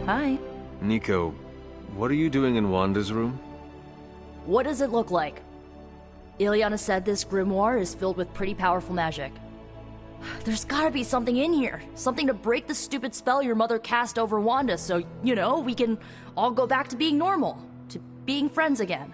Hi. Nico, what are you doing in Wanda's room? What does it look like? Ilyana said this grimoire is filled with pretty powerful magic. There's gotta be something in here. Something to break the stupid spell your mother cast over Wanda so, you know, we can all go back to being normal. To being friends again.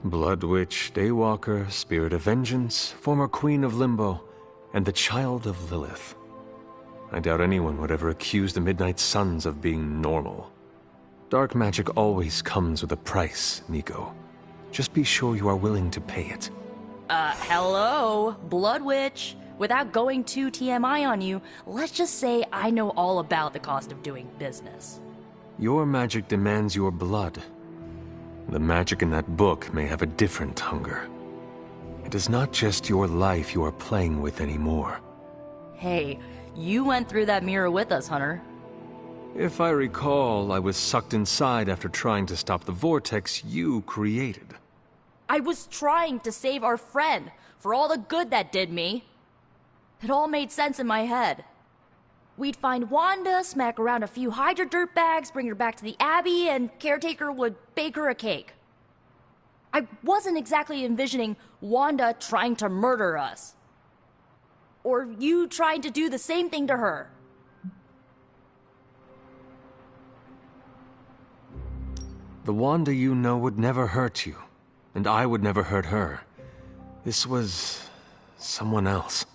Blood Witch, Daywalker, Spirit of Vengeance, former Queen of Limbo, and the Child of Lilith. I doubt anyone would ever accuse the Midnight Suns of being normal. Dark magic always comes with a price, Nico. Just be sure you are willing to pay it. Hello? Blood Witch. Without going too TMI on you, let's just say I know all about the cost of doing business. Your magic demands your blood. The magic in that book may have a different hunger. It is not just your life you are playing with anymore. Hey, you went through that mirror with us, Hunter. If I recall, I was sucked inside after trying to stop the vortex you created. I was trying to save our friend, for all the good that did me. It all made sense in my head. We'd find Wanda, smack around a few Hydra dirtbags, bring her back to the Abbey, and Caretaker would bake her a cake. I wasn't exactly envisioning Wanda trying to murder us. Or you trying to do the same thing to her. The Wanda you know would never hurt you, and I would never hurt her. This was someone else.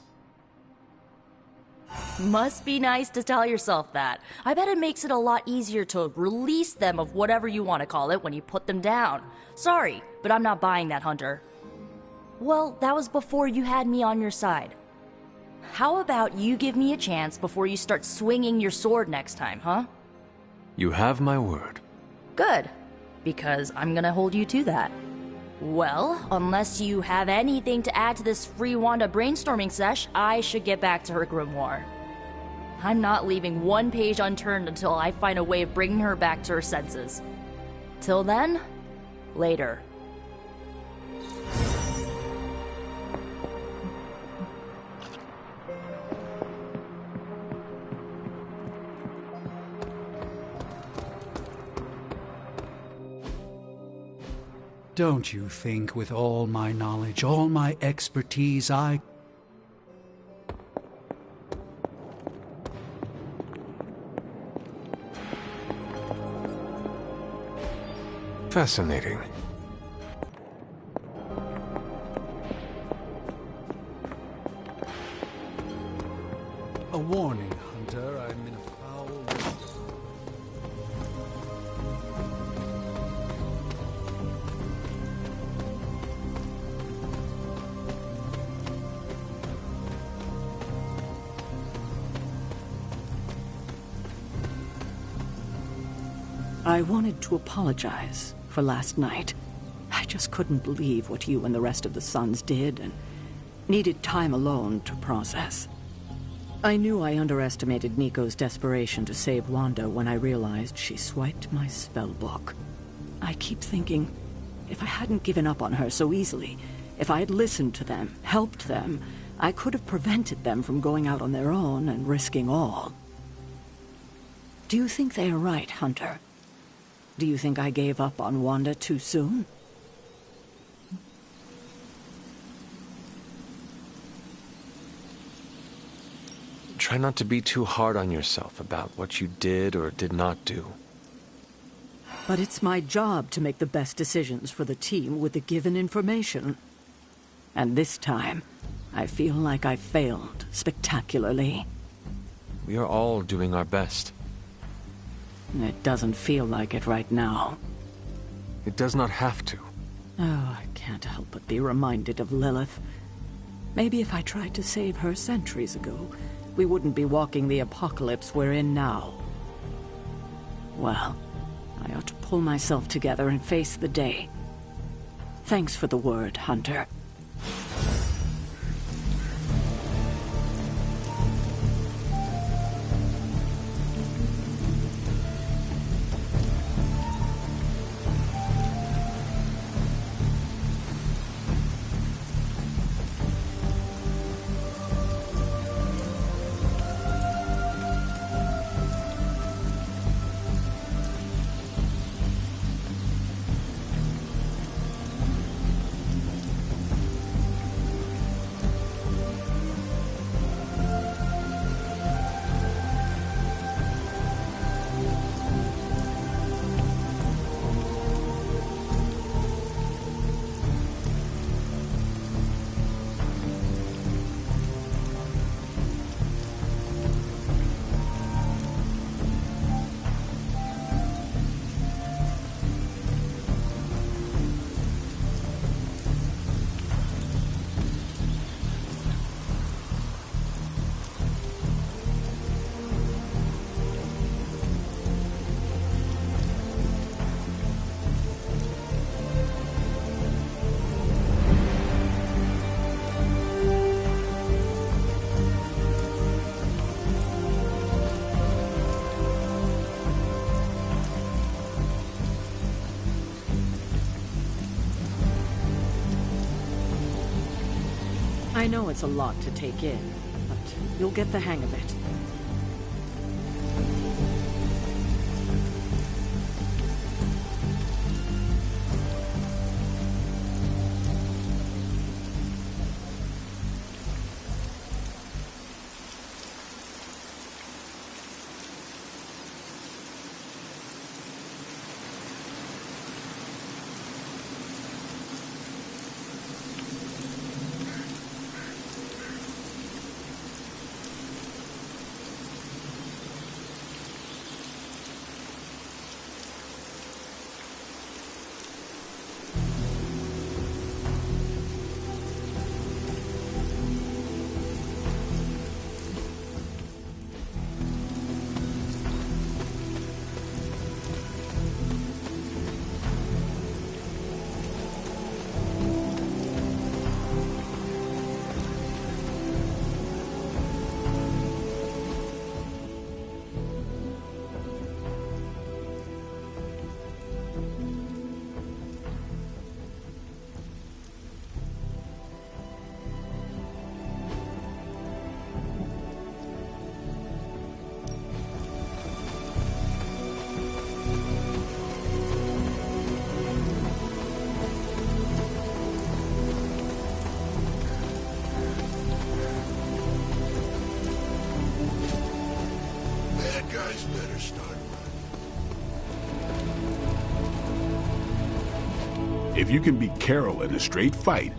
Must be nice to tell yourself that. I bet it makes it a lot easier to release them of whatever you want to call it when you put them down. Sorry, but I'm not buying that, Hunter. Well, that was before you had me on your side. How about you give me a chance before you start swinging your sword next time, huh? You have my word. Good, because I'm gonna hold you to that. Well, unless you have anything to add to this free Wanda brainstorming sesh, I should get back to her grimoire. I'm not leaving one page unturned until I find a way of bringing her back to her senses. Till then, later. Don't you think with all my knowledge, all my expertise, I... Fascinating. A warning, Hunter. I'm in a foul... I wanted to apologize for last night. I just couldn't believe what you and the rest of the Suns did, and needed time alone to process. I knew I underestimated Nico's desperation to save Wanda when I realized she swiped my spell book. I keep thinking, if I hadn't given up on her so easily, if I had listened to them, helped them, I could have prevented them from going out on their own and risking all. Do you think they are right, Hunter? Do you think I gave up on Wanda too soon? Try not to be too hard on yourself about what you did or did not do. But it's my job to make the best decisions for the team with the given information. And this time, I feel like I failed spectacularly. We are all doing our best. It doesn't feel like it right now. It does not have to. Oh, I can't help but be reminded of Lilith. Maybe if I tried to save her centuries ago, we wouldn't be walking the apocalypse we're in now. Well, I ought to pull myself together and face the day. Thanks for the word, Hunter. I know it's a lot to take in, but you'll get the hang of it. Better start running. If you can beat Carol in a straight fight,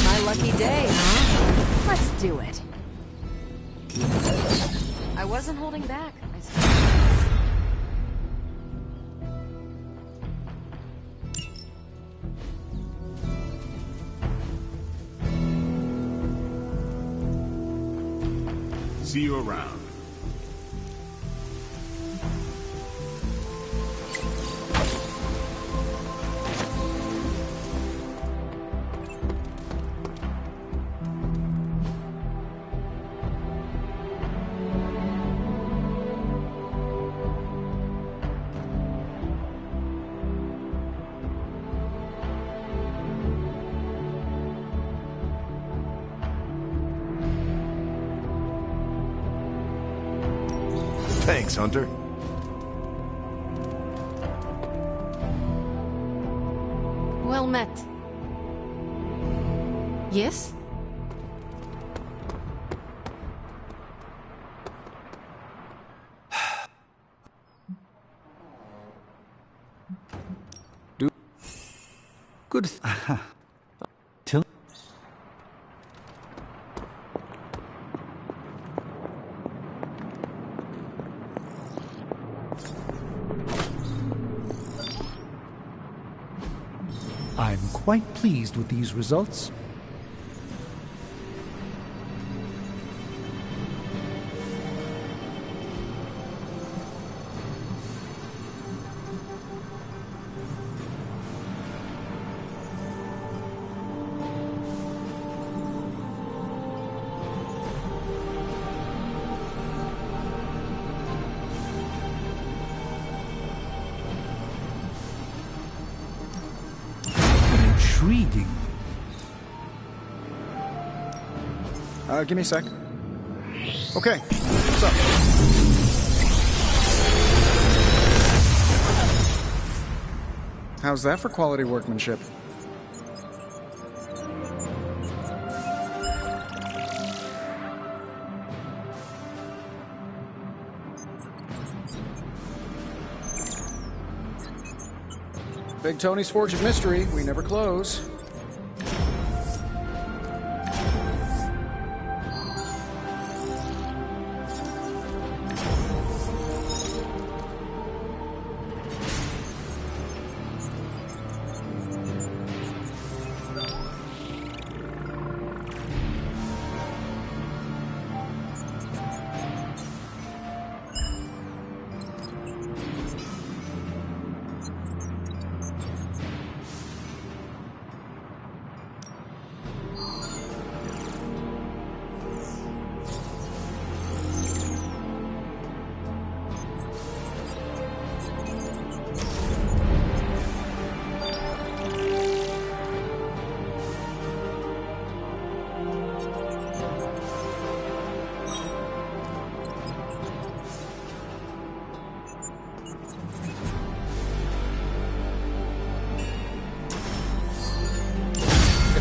My lucky day, huh? Let's do it. I wasn't holding back, I suppose. see you around. Thanks, Hunter. Well met. Yes? Good. Till. I'm quite pleased with these results. Intriguing. Give me a sec. Okay, what's up? How's that for quality workmanship? Big Tony's Forge of Mystery, we never close.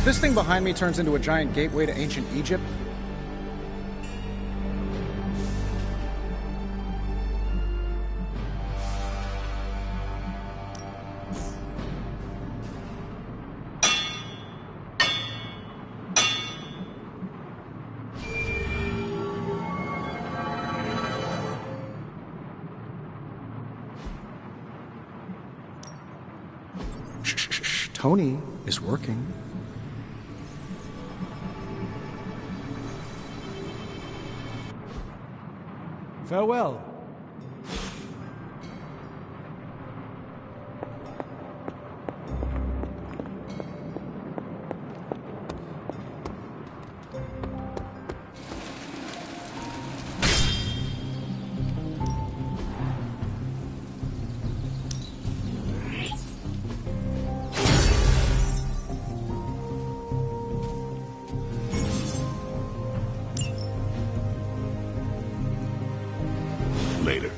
If this thing behind me turns into a giant gateway to ancient Egypt, Tony is working. Farewell. Later.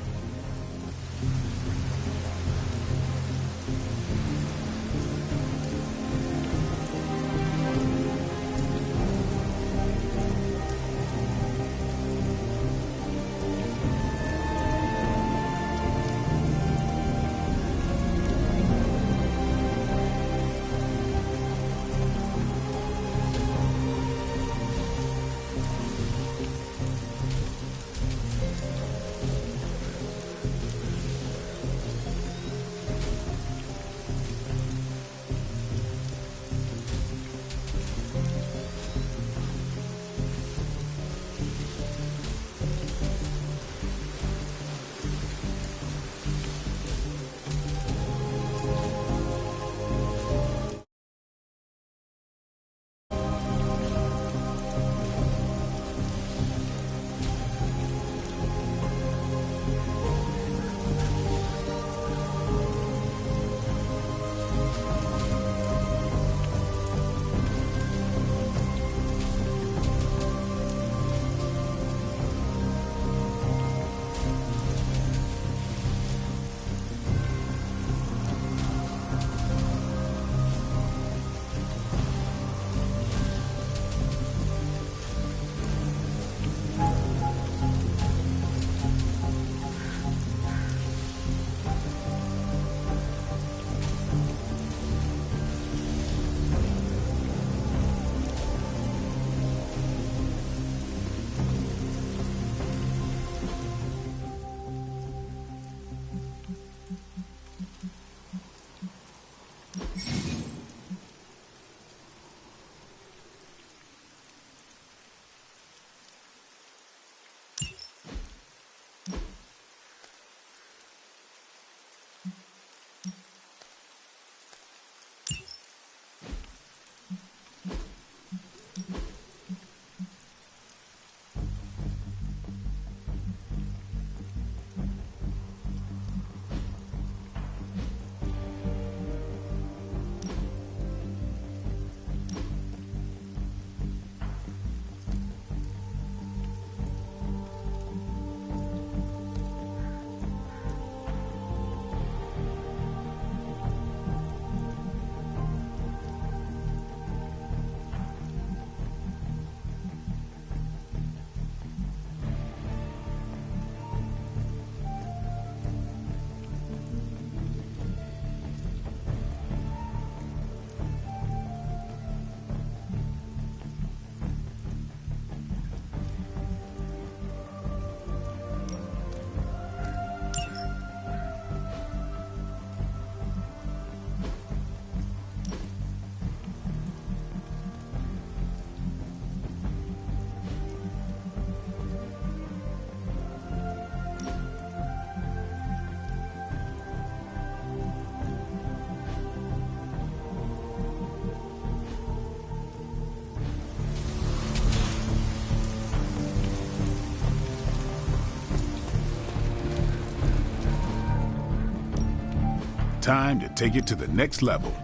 Time to take it to the next level.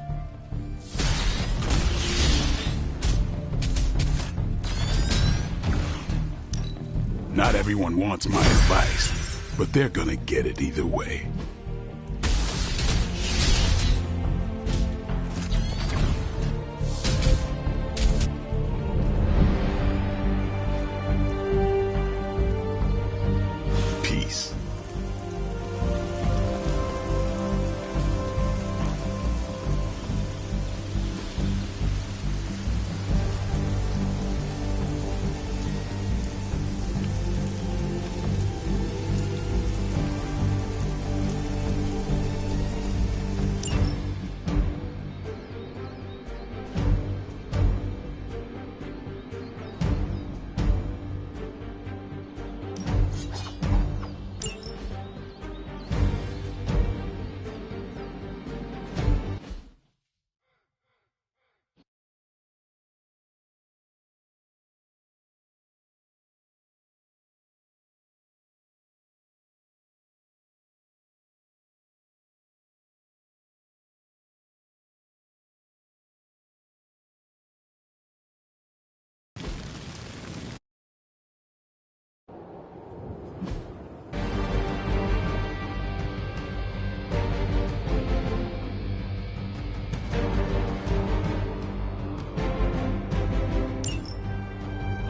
Not everyone wants my advice, but they're gonna get it either way.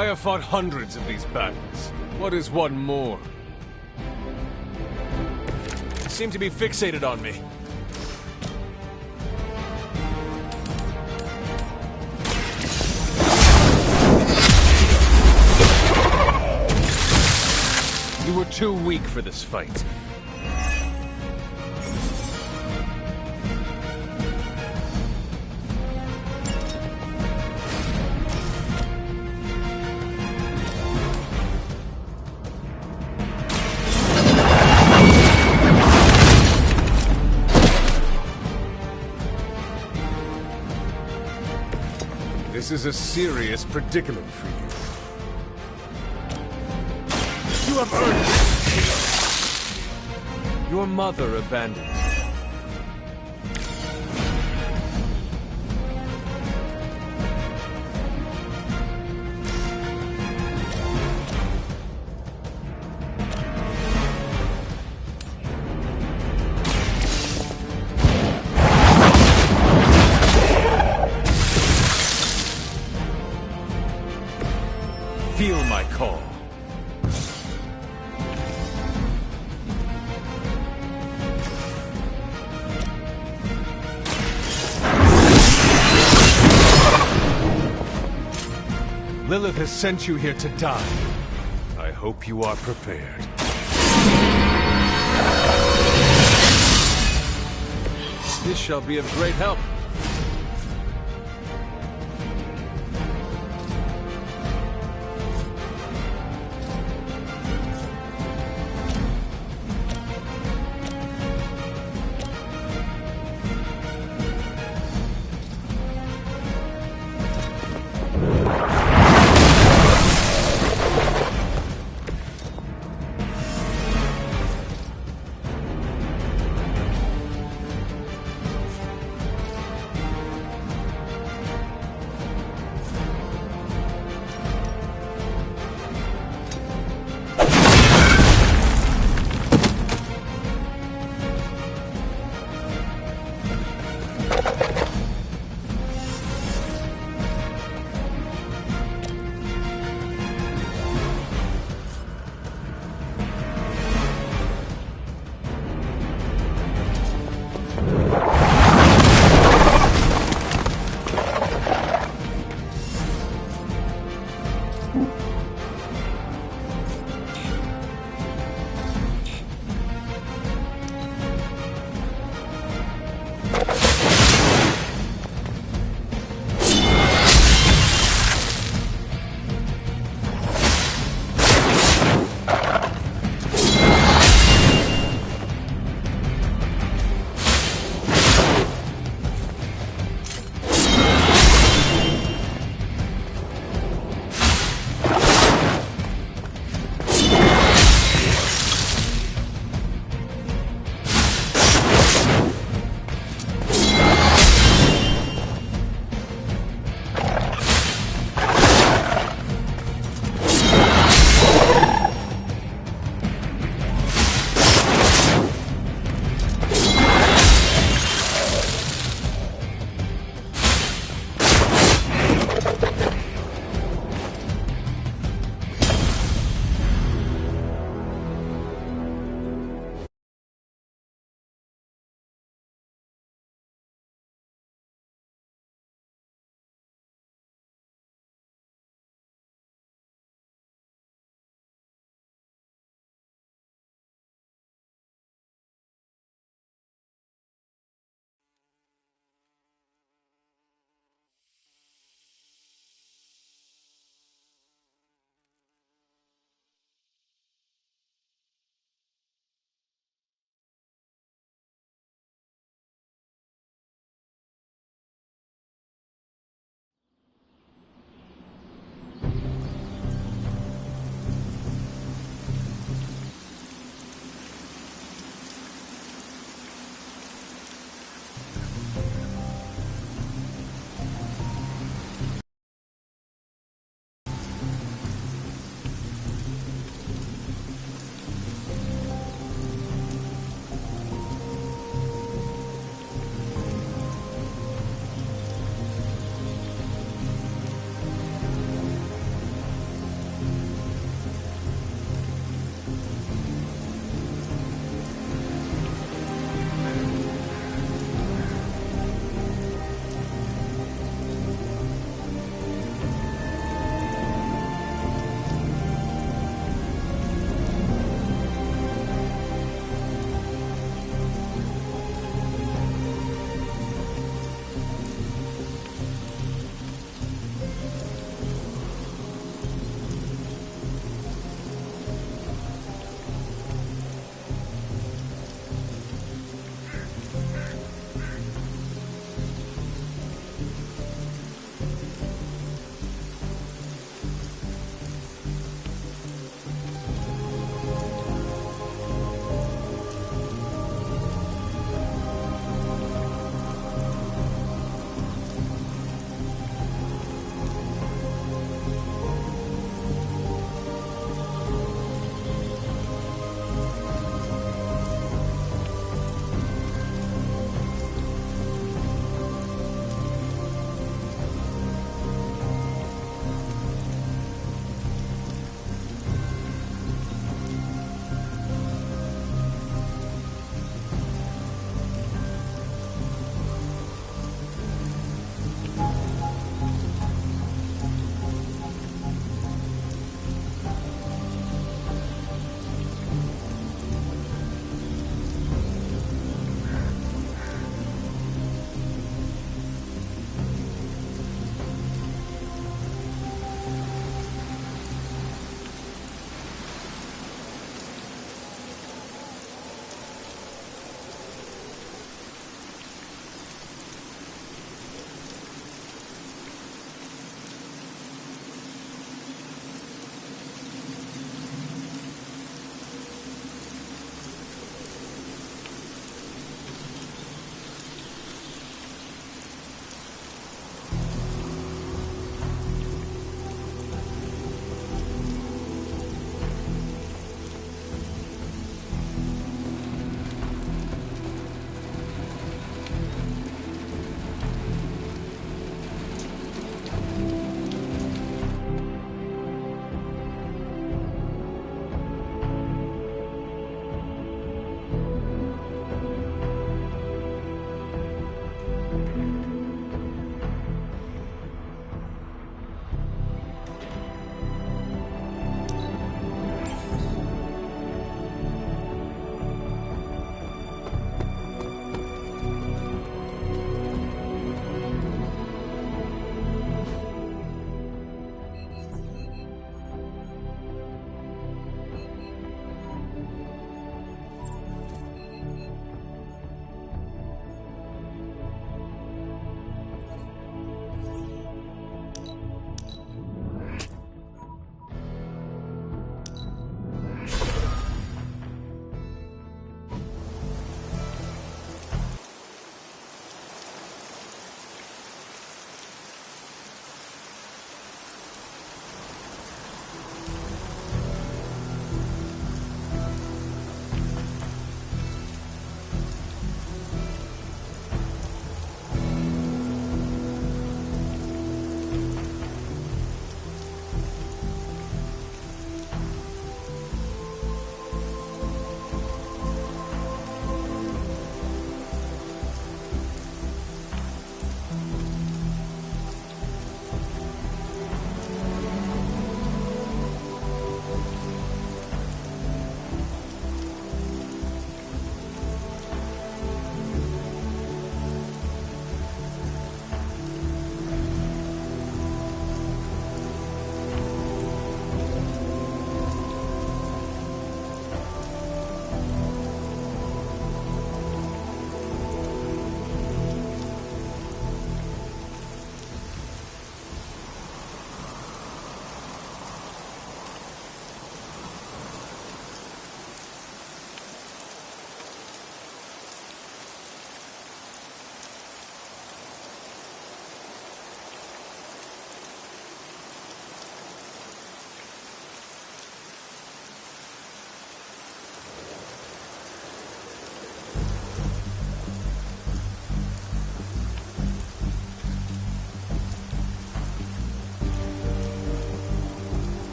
I have fought hundreds of these battles. What is one more? You seem to be fixated on me. You were too weak for this fight. This is a serious predicament for you. You have earned it. Your mother abandoned you. Feel my call. Lilith has sent you here to die. I hope you are prepared. This shall be of great help.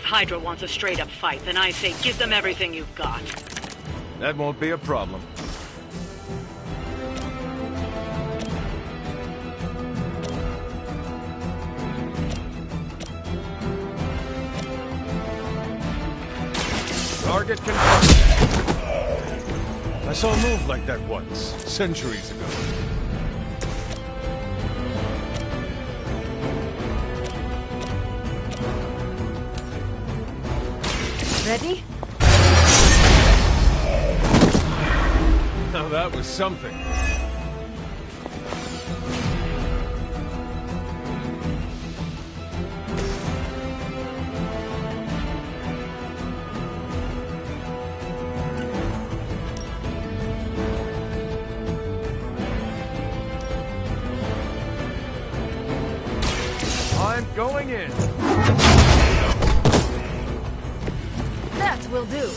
If Hydra wants a straight-up fight, then I say give them everything you've got. That won't be a problem. Target confirmed. I saw a move like that once, centuries ago. Ready? Now that was something. I'm going in. That will do.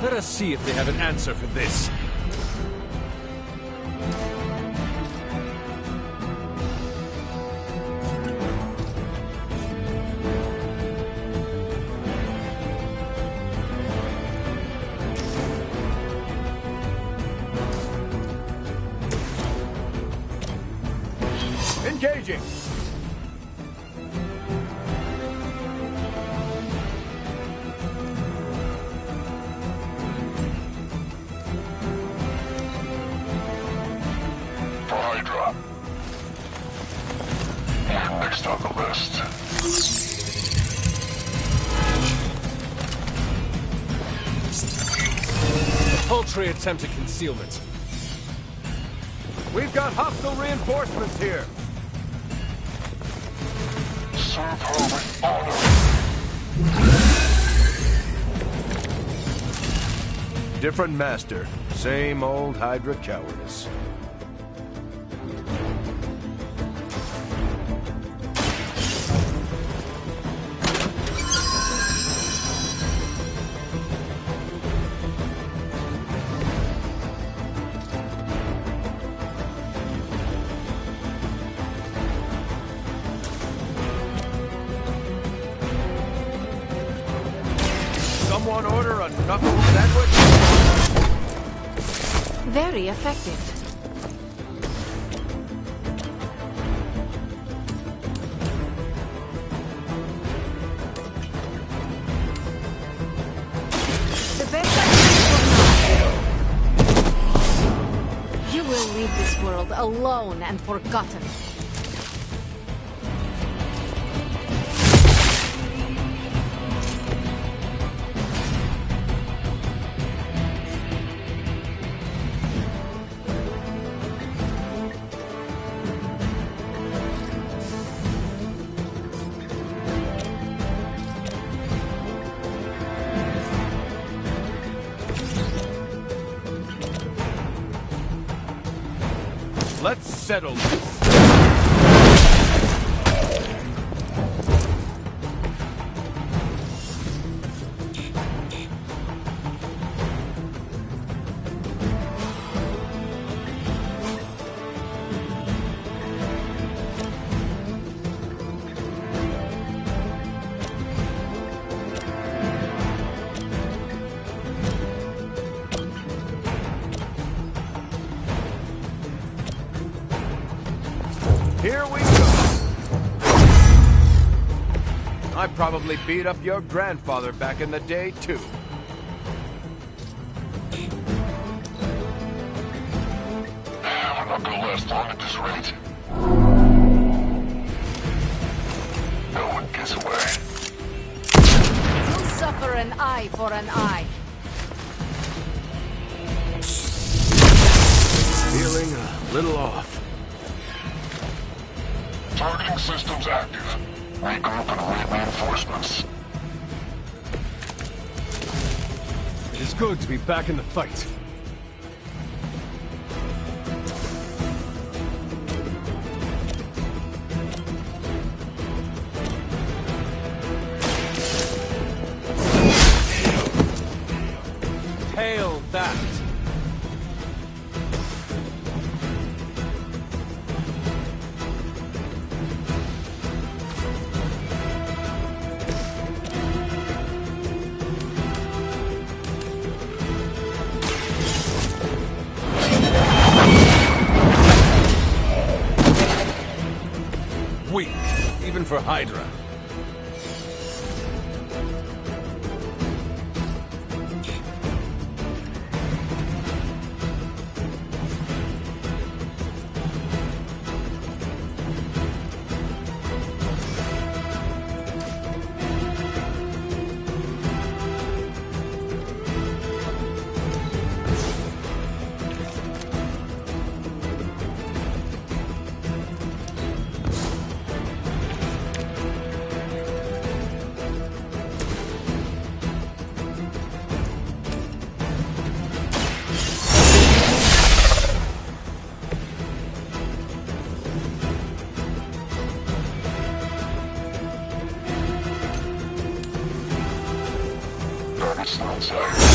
Let us see if they have an answer for this. Engaging. For Hydra. You're next on the list. A paltry attempt at concealment. We've got hostile reinforcements here. Serve her with honor. Different master. Same old Hydra cowardice. Someone order a knuckle sandwich? Very effective. The best I can do now. You will leave this world alone and forgotten. Let's settle this. Here we go. I probably beat up your grandfather back in the day, too. We're not gonna last long at this rate. No one gets away. You'll suffer an eye for an eye. Feeling a little off. Targeting systems active. Regroup and await reinforcements. It is good to be back in the fight. Hail that! for Hydra. Target's outside.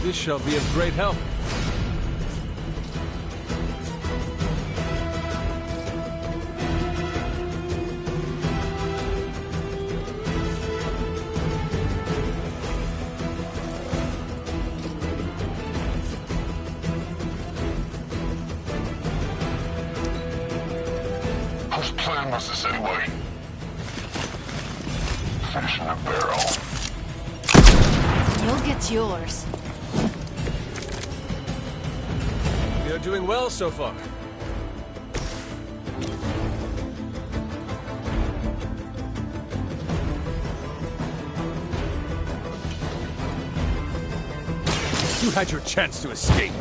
This shall be of great help. Whose plan was this anyway? Finishing the barrel. You'll get yours. You're doing well so far. You had your chance to escape.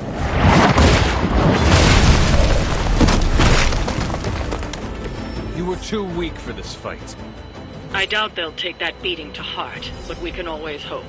You were too weak for this fight. I doubt they'll take that beating to heart, but we can always hope.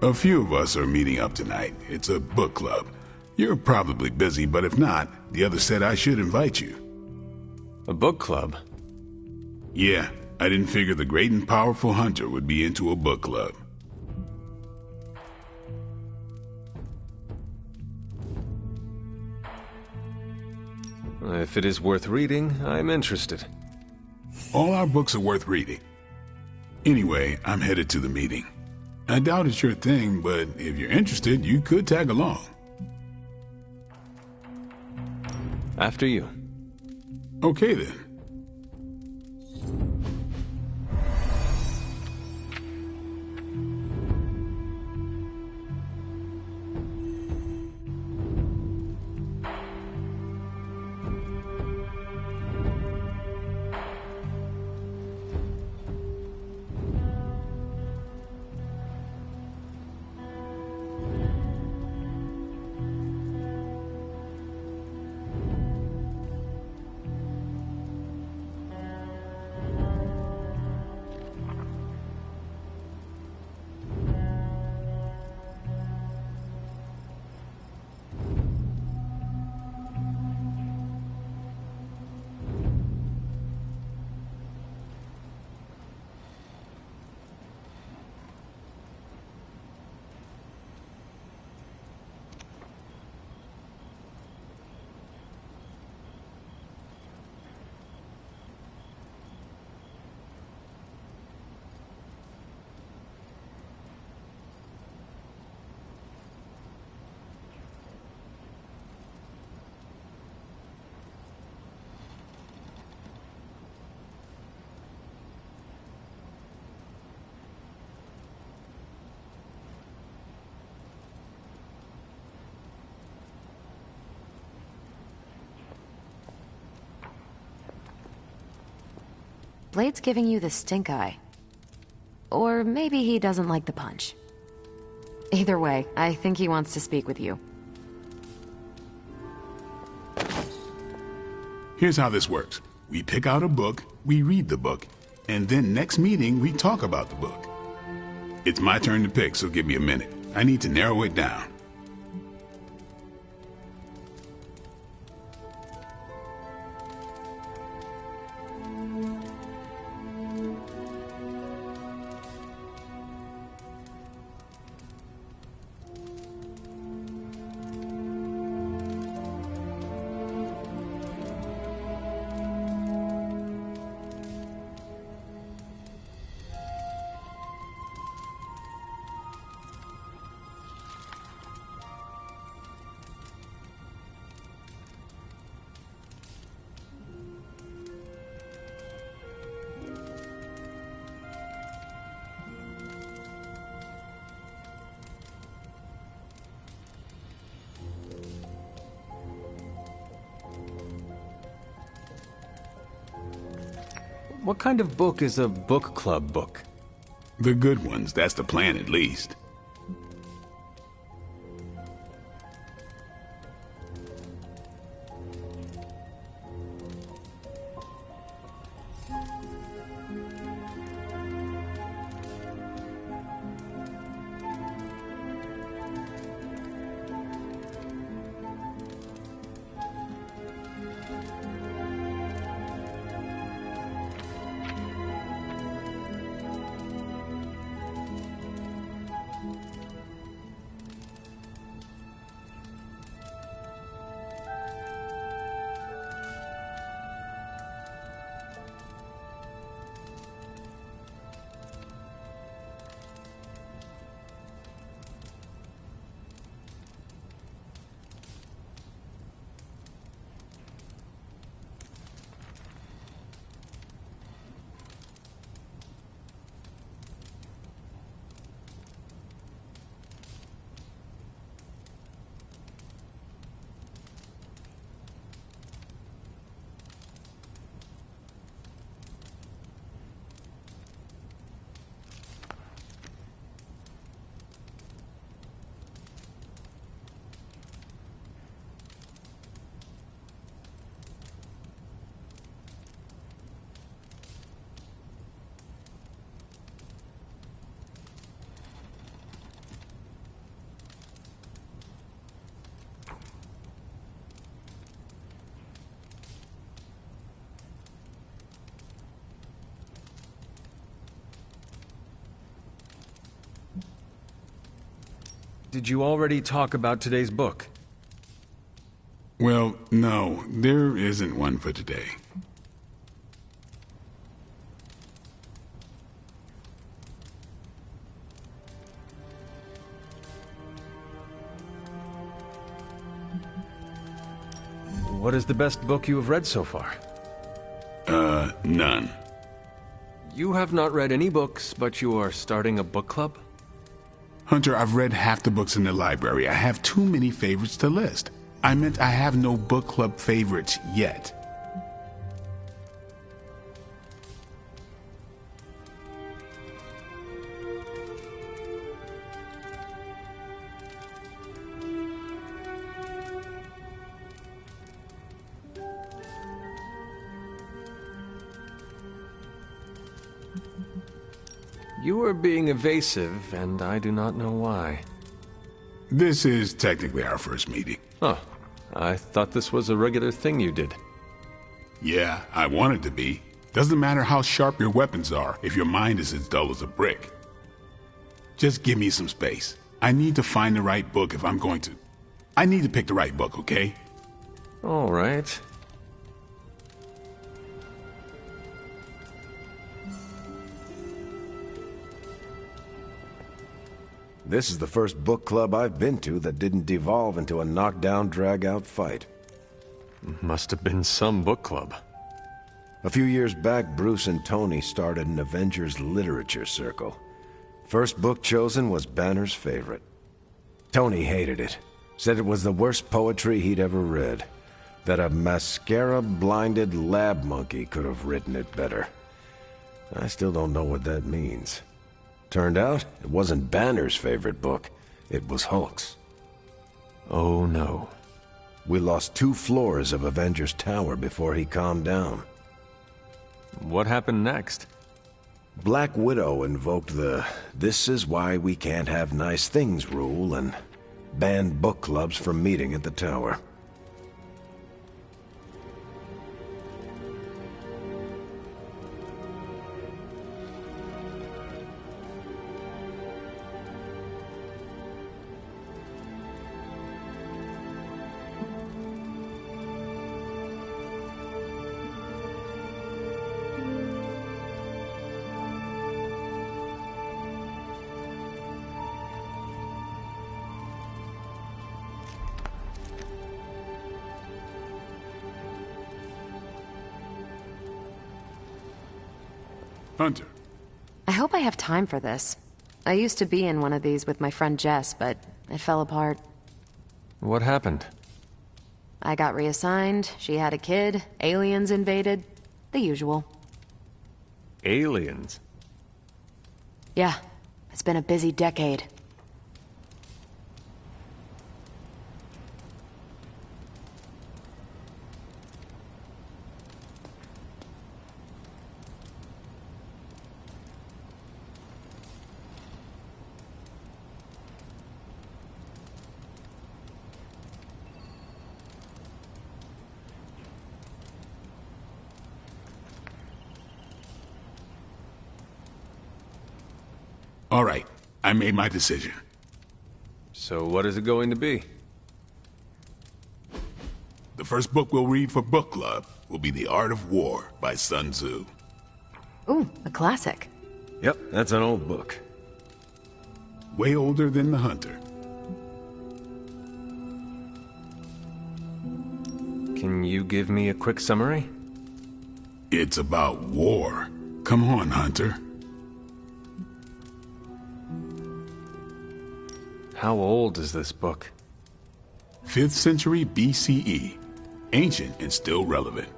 A few of us are meeting up tonight. It's a book club. You're probably busy, but if not, the others said I should invite you. A book club? Yeah, I didn't figure the great and powerful hunter would be into a book club. If it is worth reading, I'm interested. All our books are worth reading. Anyway, I'm headed to the meeting. I doubt it's your thing, but if you're interested, you could tag along. After you. Okay then. Blade's giving you the stink eye. Or maybe he doesn't like the punch. Either way, I think he wants to speak with you. Here's how this works. We pick out a book, we read the book, and then next meeting we talk about the book. It's my turn to pick, so give me a minute. I need to narrow it down. What kind of book is a book club book? The good ones, that's the plan at least. Did you already talk about today's book? Well, no, there isn't one for today. What is the best book you have read so far? None. You have not read any books, but you are starting a book club? Hunter, I've read half the books in the library. I have too many favorites to list. I meant I have no book club favorites yet. You are being evasive, and I do not know why. This is technically our first meeting. Oh, I thought this was a regular thing you did. Yeah, I want it to be. Doesn't matter how sharp your weapons are if your mind is as dull as a brick. Just give me some space. I need to find the right book if I'm going to... I need to pick the right book, okay? All right. This is the first book club I've been to that didn't devolve into a knockdown, drag-out fight. Must have been some book club. A few years back, Bruce and Tony started an Avengers literature circle. First book chosen was Banner's favorite. Tony hated it. Said it was the worst poetry he'd ever read. That a mascara-blinded lab monkey could have written it better. I still don't know what that means. Turned out, it wasn't Banner's favorite book. It was Hulk's. Oh no. We lost 2 floors of Avengers Tower before he calmed down. What happened next? Black Widow invoked the "this is why we can't have nice things" rule and banned book clubs from meeting at the tower. Hunter. I hope I have time for this. I used to be in one of these with my friend Jess, but it fell apart. What happened? I got reassigned, she had a kid, aliens invaded. The usual. Aliens? Yeah, it's been a busy decade. All right, I made my decision. So what is it going to be? The first book we'll read for book club will be The Art of War by Sun Tzu. Ooh, a classic. Yep, that's an old book. Way older than The Hunter. Can you give me a quick summary? It's about war. Come on, Hunter. How old is this book? 5th century BCE. Ancient and still relevant.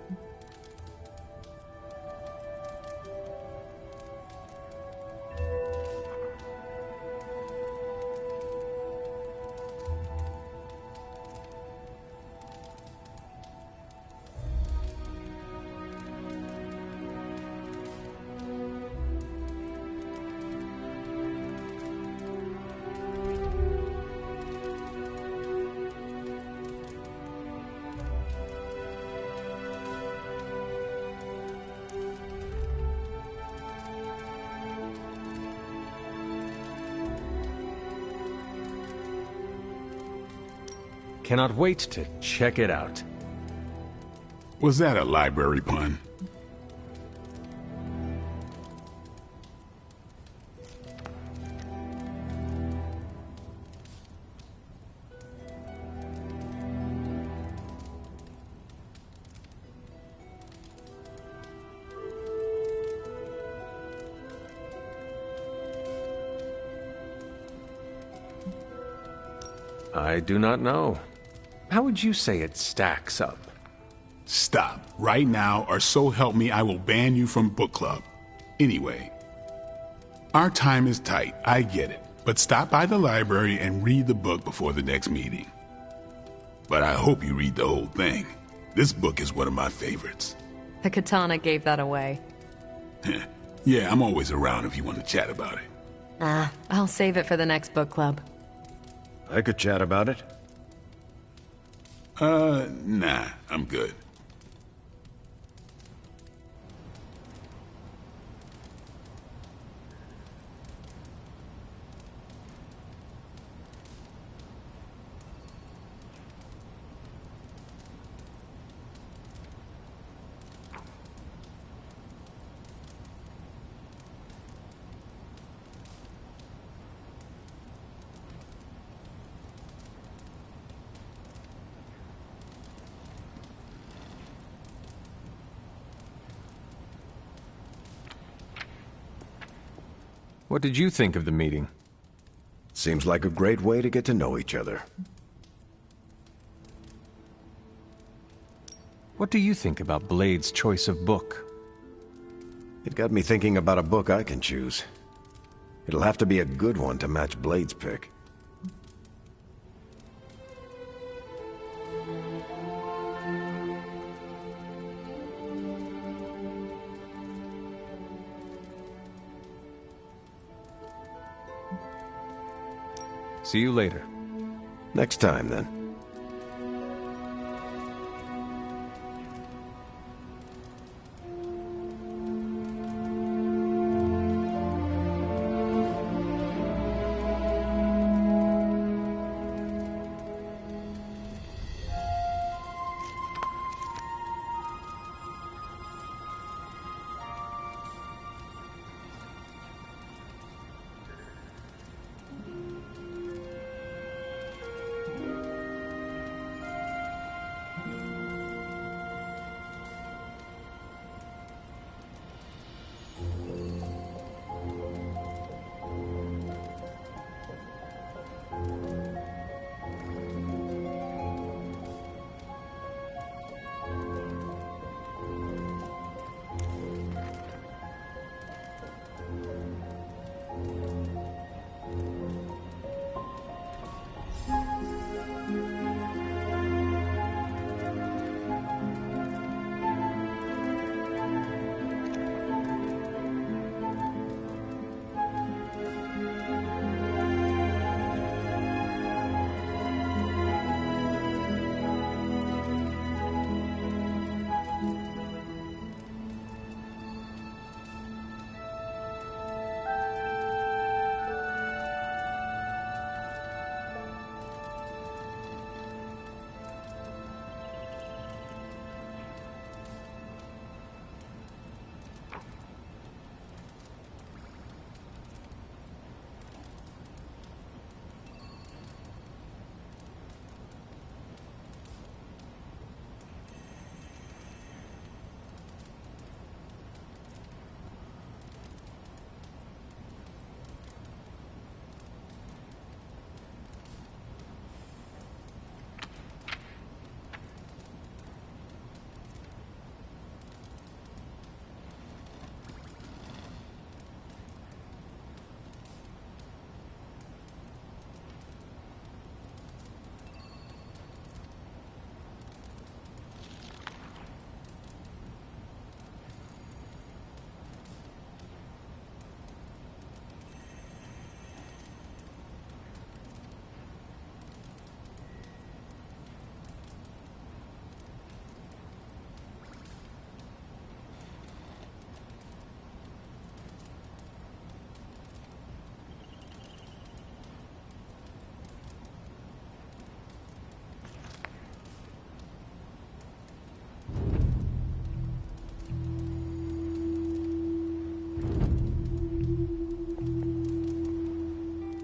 Cannot wait to check it out. Was that a library pun? I do not know. How would you say it stacks up? Stop. Right now, or so help me, I will ban you from book club. Anyway, our time is tight, I get it. But stop by the library and read the book before the next meeting. But I hope you read the whole thing. This book is one of my favorites. The katana gave that away. Yeah, I'm always around if you want to chat about it. I'll save it for the next book club. I could chat about it. Nah, I'm good. What did you think of the meeting? Seems like a great way to get to know each other. What do you think about Blade's choice of book? It got me thinking about a book I can choose. It'll have to be a good one to match Blade's pick. See you later. Next time, then.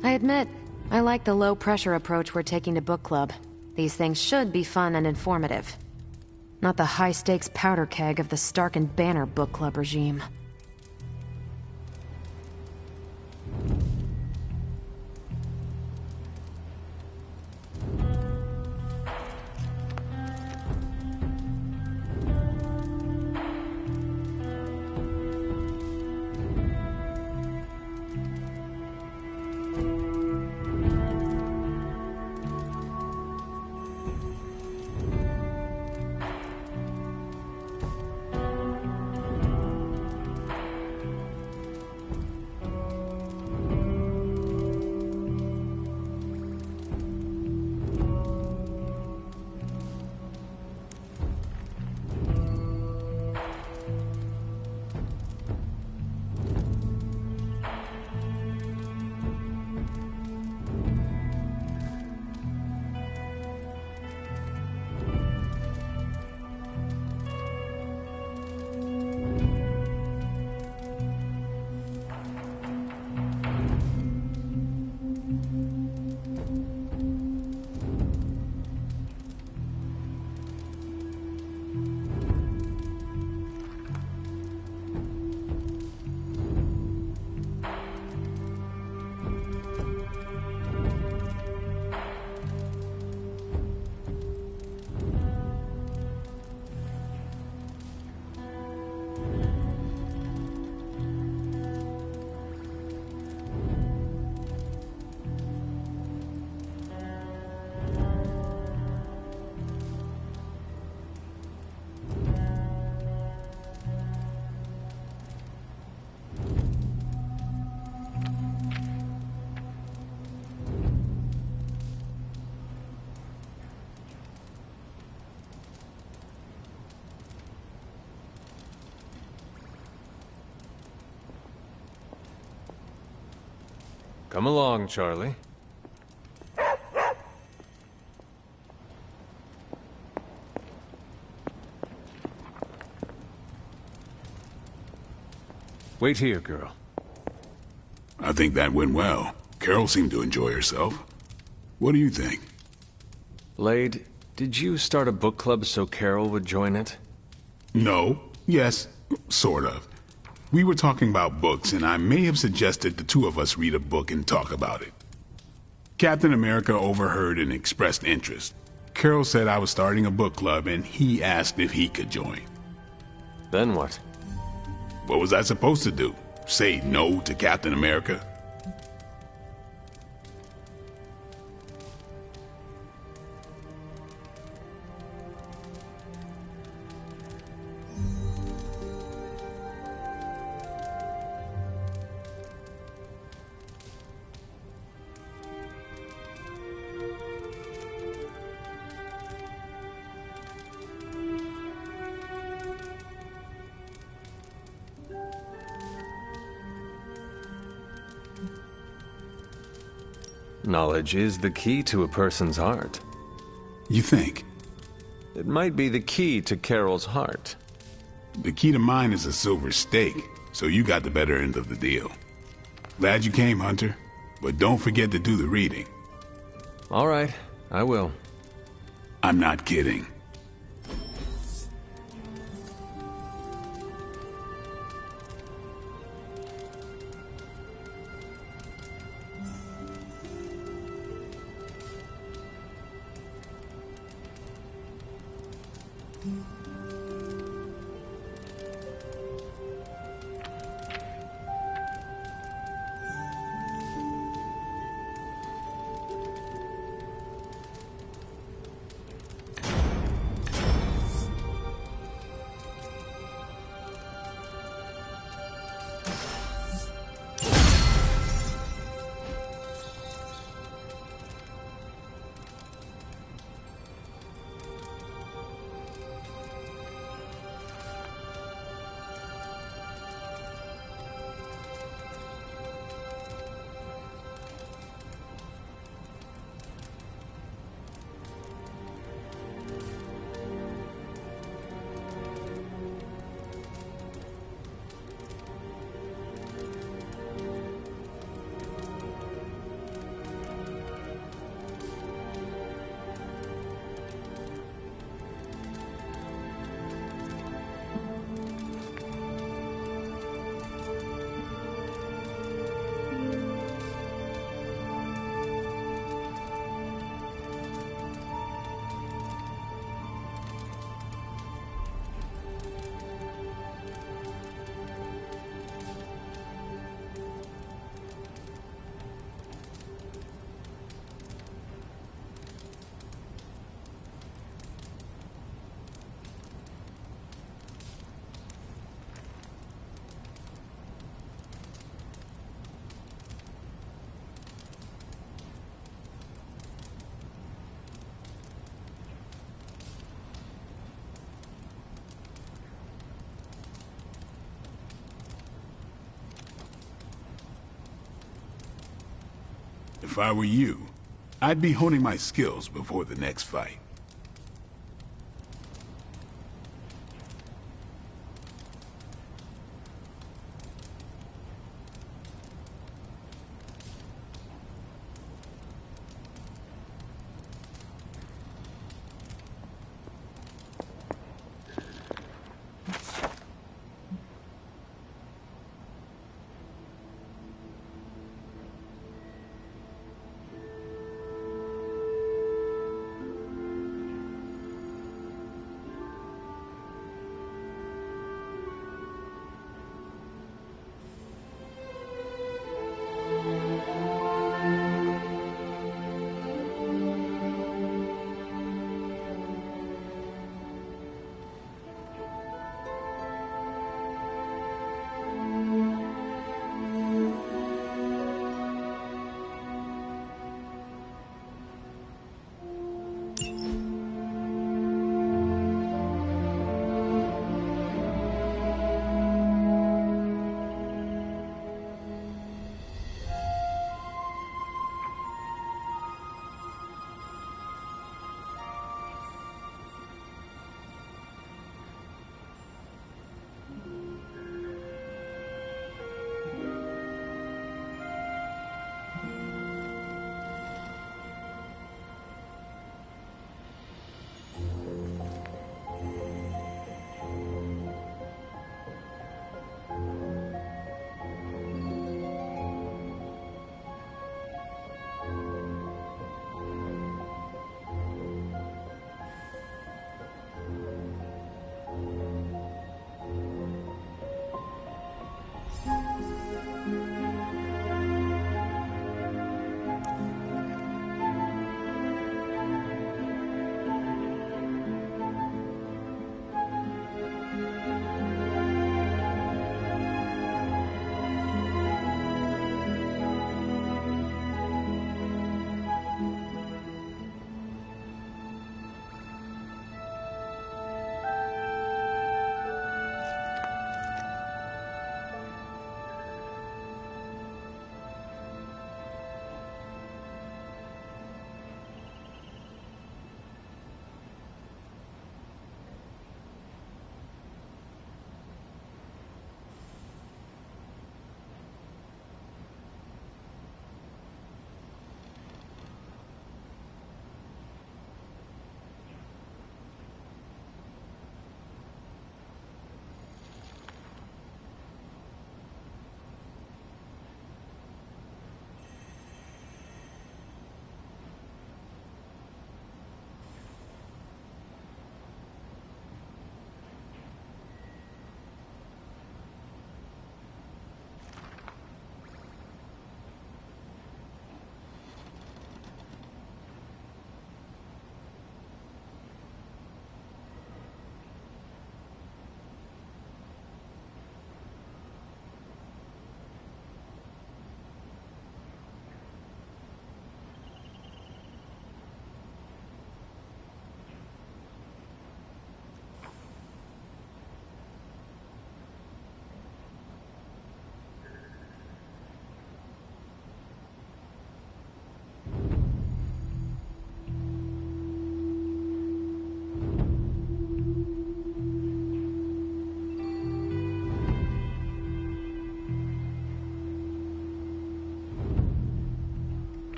I admit, I like the low-pressure approach we're taking to book club. These things should be fun and informative. Not the high-stakes powder keg of the Stark and Banner book club regime. Come along, Charlie. Wait here, girl. I think that went well. Carol seemed to enjoy herself. What do you think? Lade, did you start a book club so Carol would join it? No. Yes. Sort of. We were talking about books, and I may have suggested the two of us read a book and talk about it. Captain America overheard and expressed interest. Carol said I was starting a book club, and he asked if he could join. Then what? What was I supposed to do? Say no to Captain America? Knowledge is the key to a person's heart. You think? It might be the key to Carol's heart. The key to mine is a silver stake, so you got the better end of the deal. Glad you came, Hunter, but don't forget to do the reading. All right, I will. I'm not kidding. If I were you, I'd be honing my skills before the next fight.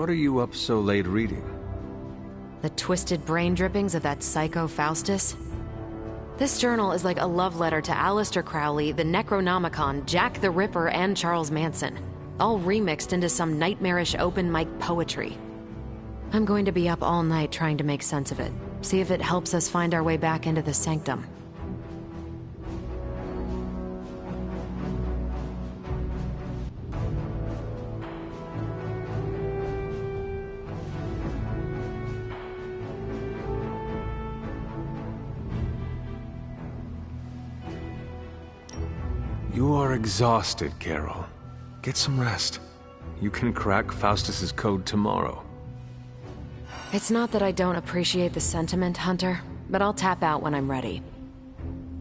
What are you up so late reading? The twisted brain drippings of that psycho Faustus? This journal is like a love letter to Aleister Crowley, the Necronomicon, Jack the Ripper, and Charles Manson. All remixed into some nightmarish open mic poetry. I'm going to be up all night trying to make sense of it. See if it helps us find our way back into the sanctum. You are exhausted, Carol. Get some rest. You can crack Faustus's code tomorrow. It's not that I don't appreciate the sentiment, Hunter, but I'll tap out when I'm ready.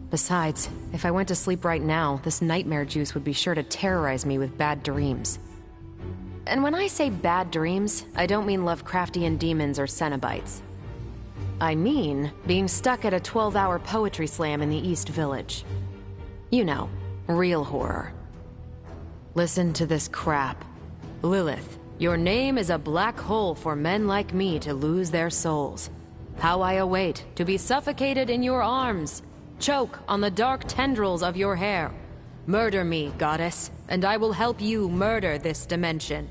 Besides, if I went to sleep right now, this nightmare juice would be sure to terrorize me with bad dreams. And when I say bad dreams, I don't mean Lovecraftian demons or Cenobites. I mean being stuck at a 12-hour poetry slam in the East Village. You know, real horror. Listen to this crap. Lilith, your name is a black hole for men like me to lose their souls. How I await to be suffocated in your arms. Choke on the dark tendrils of your hair. Murder me, goddess, and I will help you murder this dimension.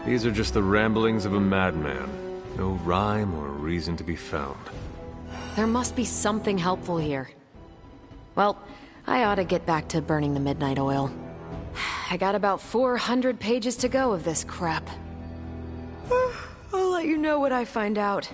These are just the ramblings of a madman. No rhyme or reason to be found. There must be something helpful here. Well, I ought to get back to burning the midnight oil. I got about 400 pages to go of this crap. I'll let you know what I find out.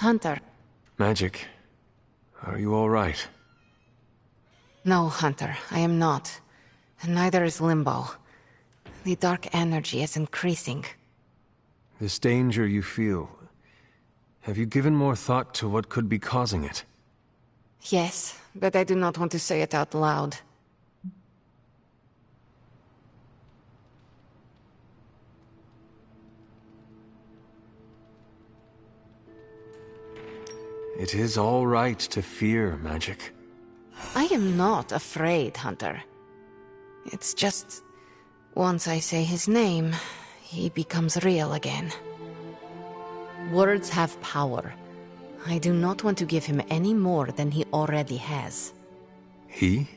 Hunter. Magic. Are you all right? No, Hunter, I am not. And neither is Limbo. The dark energy is increasing. This danger you feel, have you given more thought to what could be causing it? Yes, but I do not want to say it out loud. It is all right to fear magic. I am not afraid, Hunter. It's just... once I say his name, he becomes real again. Words have power. I do not want to give him any more than he already has. He?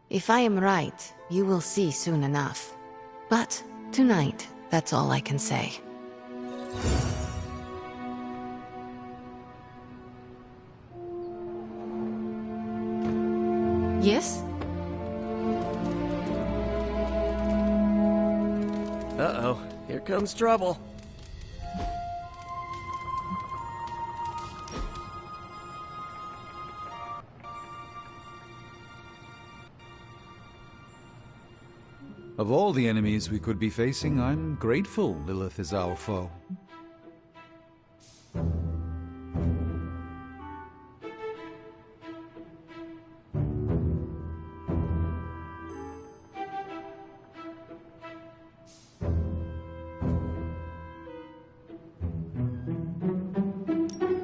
If I am right, you will see soon enough. But tonight, that's all I can say. Yes? Uh-oh, here comes trouble. Of all the enemies we could be facing, I'm grateful Lilith is our foe.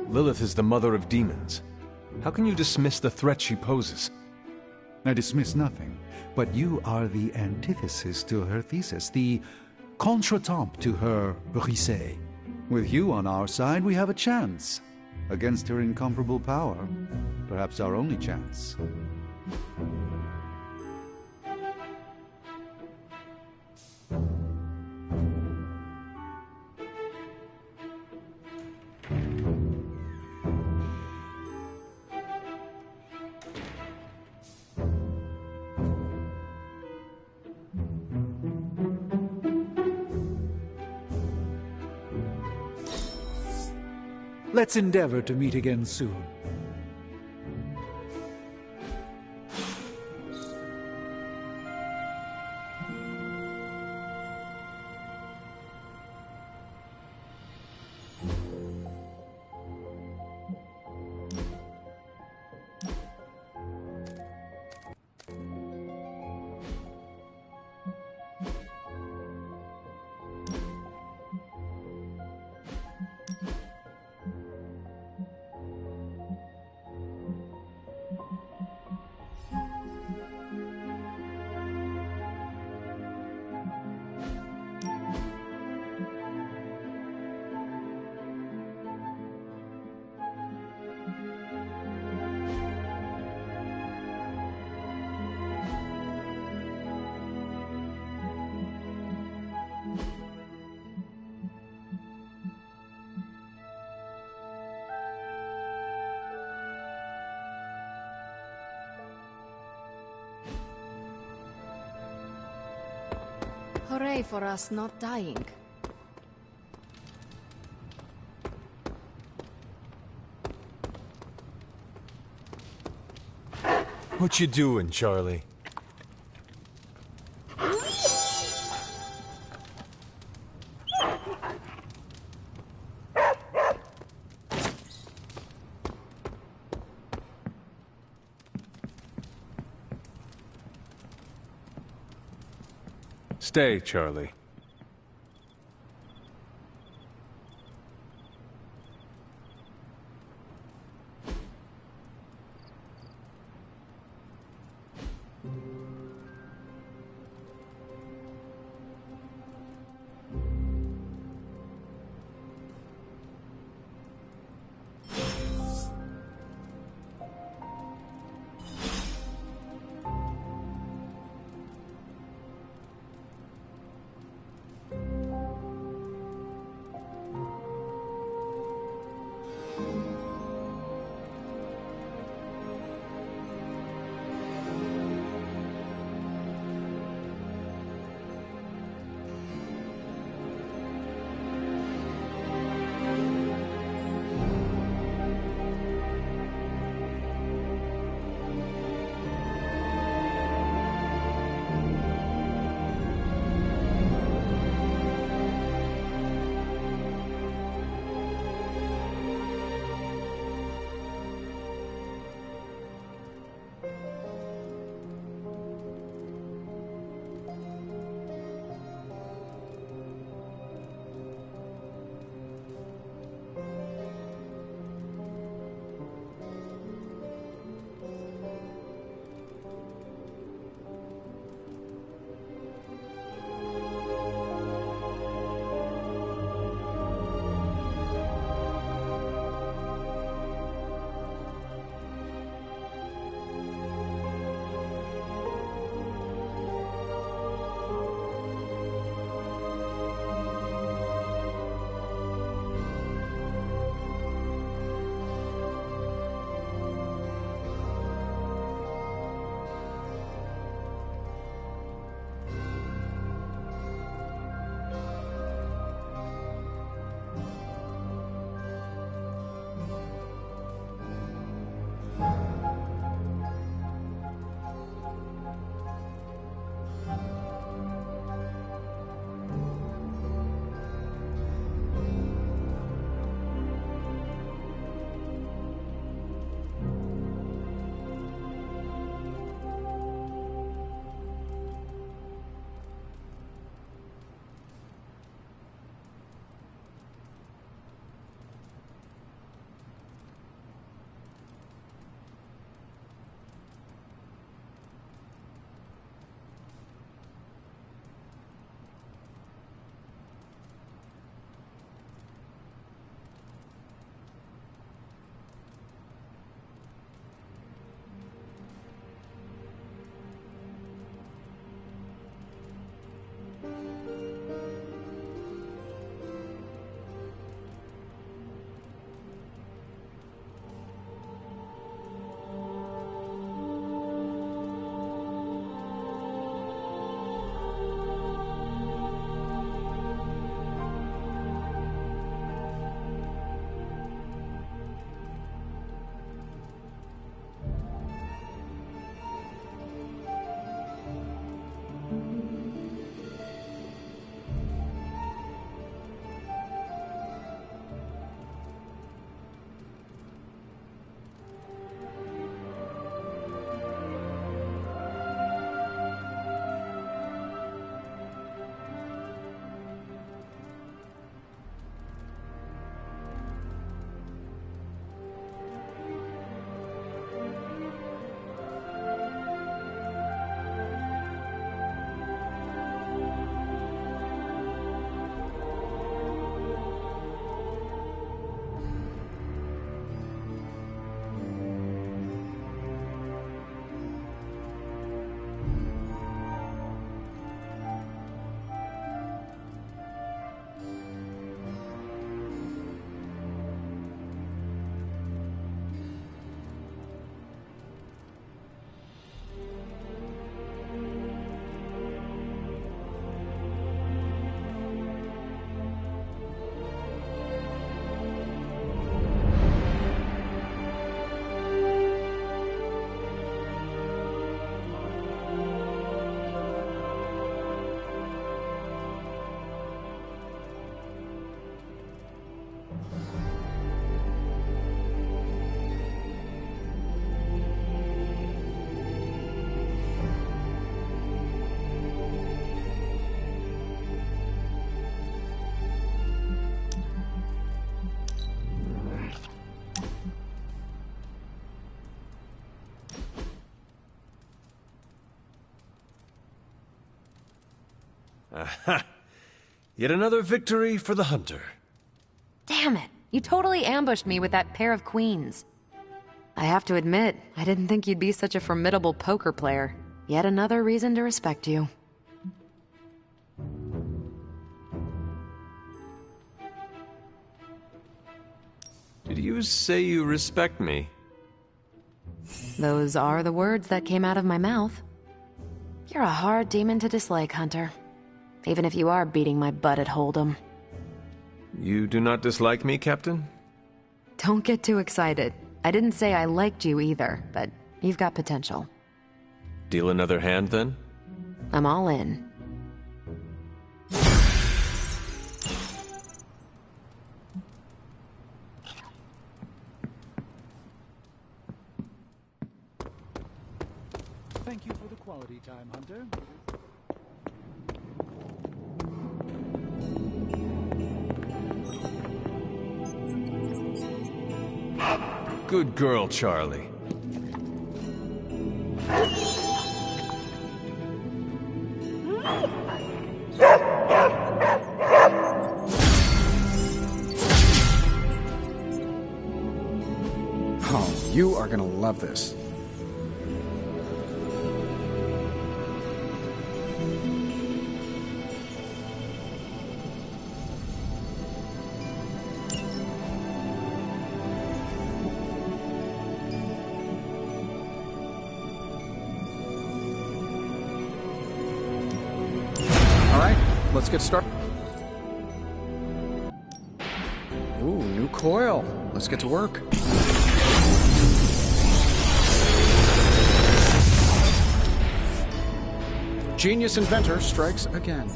Lilith is the mother of demons. How can you dismiss the threat she poses? I dismiss nothing, but you are the antithesis to her thesis, the contretemps to her brisée. With you on our side, we have a chance. Against her incomparable power, perhaps our only chance. Let's endeavor to meet again soon. Hooray for us not dying. What you doing, Charlie? Stay, Charlie. Aha! Yet another victory for the hunter. Damn it! You totally ambushed me with that pair of queens. I have to admit, I didn't think you'd be such a formidable poker player. Yet another reason to respect you. Did you say you respect me? Those are the words that came out of my mouth. You're a hard demon to dislike, Hunter. Even if you are beating my butt at Hold'em. You do not dislike me, Captain? Don't get too excited. I didn't say I liked you either, but you've got potential. Deal another hand, then? I'm all in. Thank you for the quality time, Hunter. Good girl, Charlie. Oh, you are gonna love this. Let's get started. Ooh, new coil. Let's get to work. Genius inventor strikes again.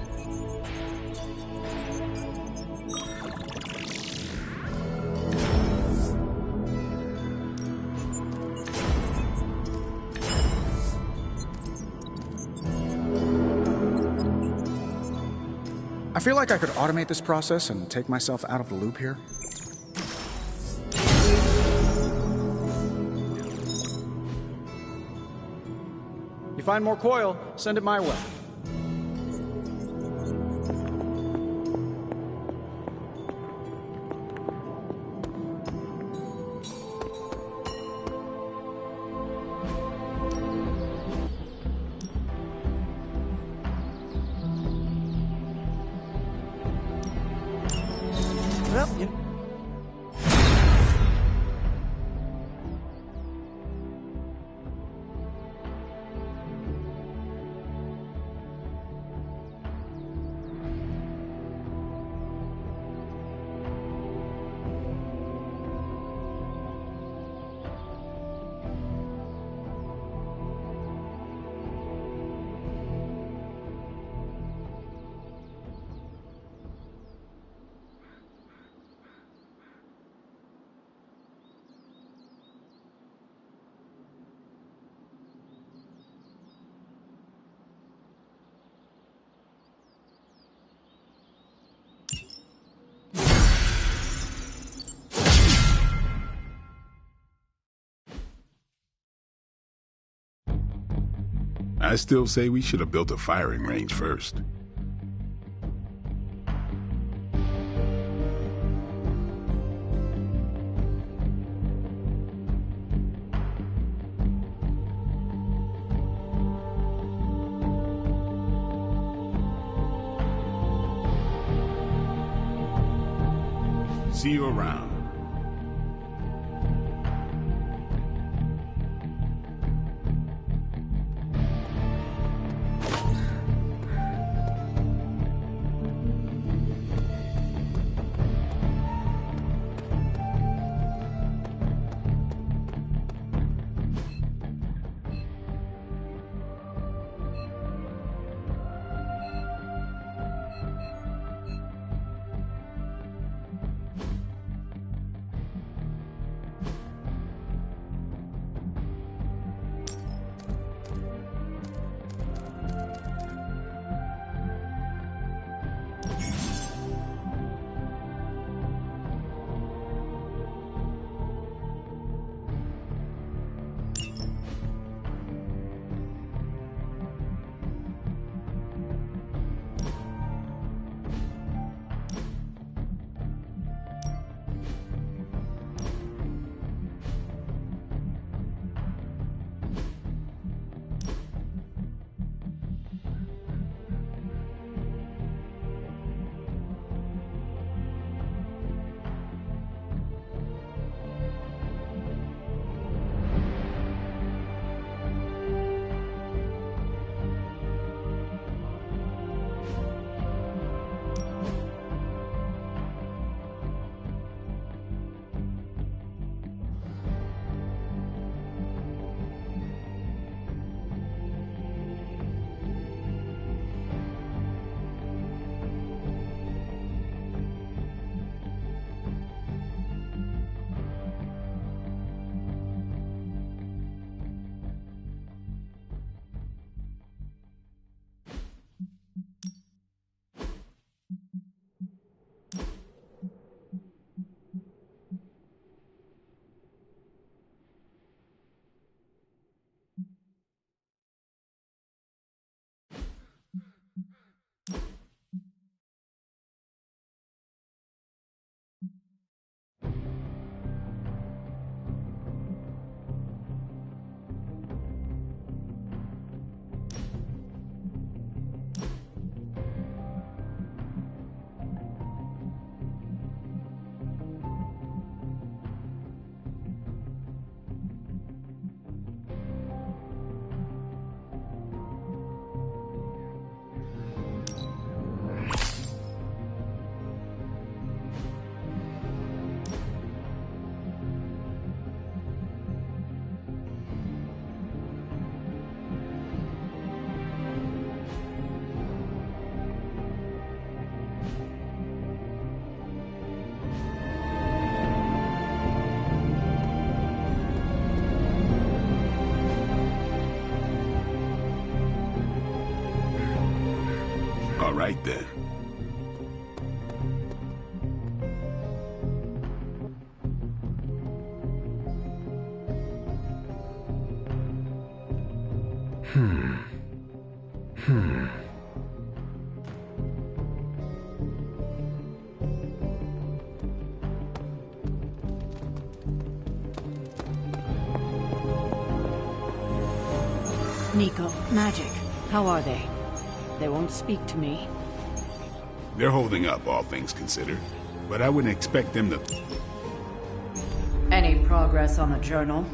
I feel like I could automate this process and take myself out of the loop here. You find more coil, send it my way. I still say we should have built a firing range first. See you around. All right then. Nico, Magic, how are they? They won't speak to me. They're holding up, all things considered. But I wouldn't expect them to... Any progress on the journal?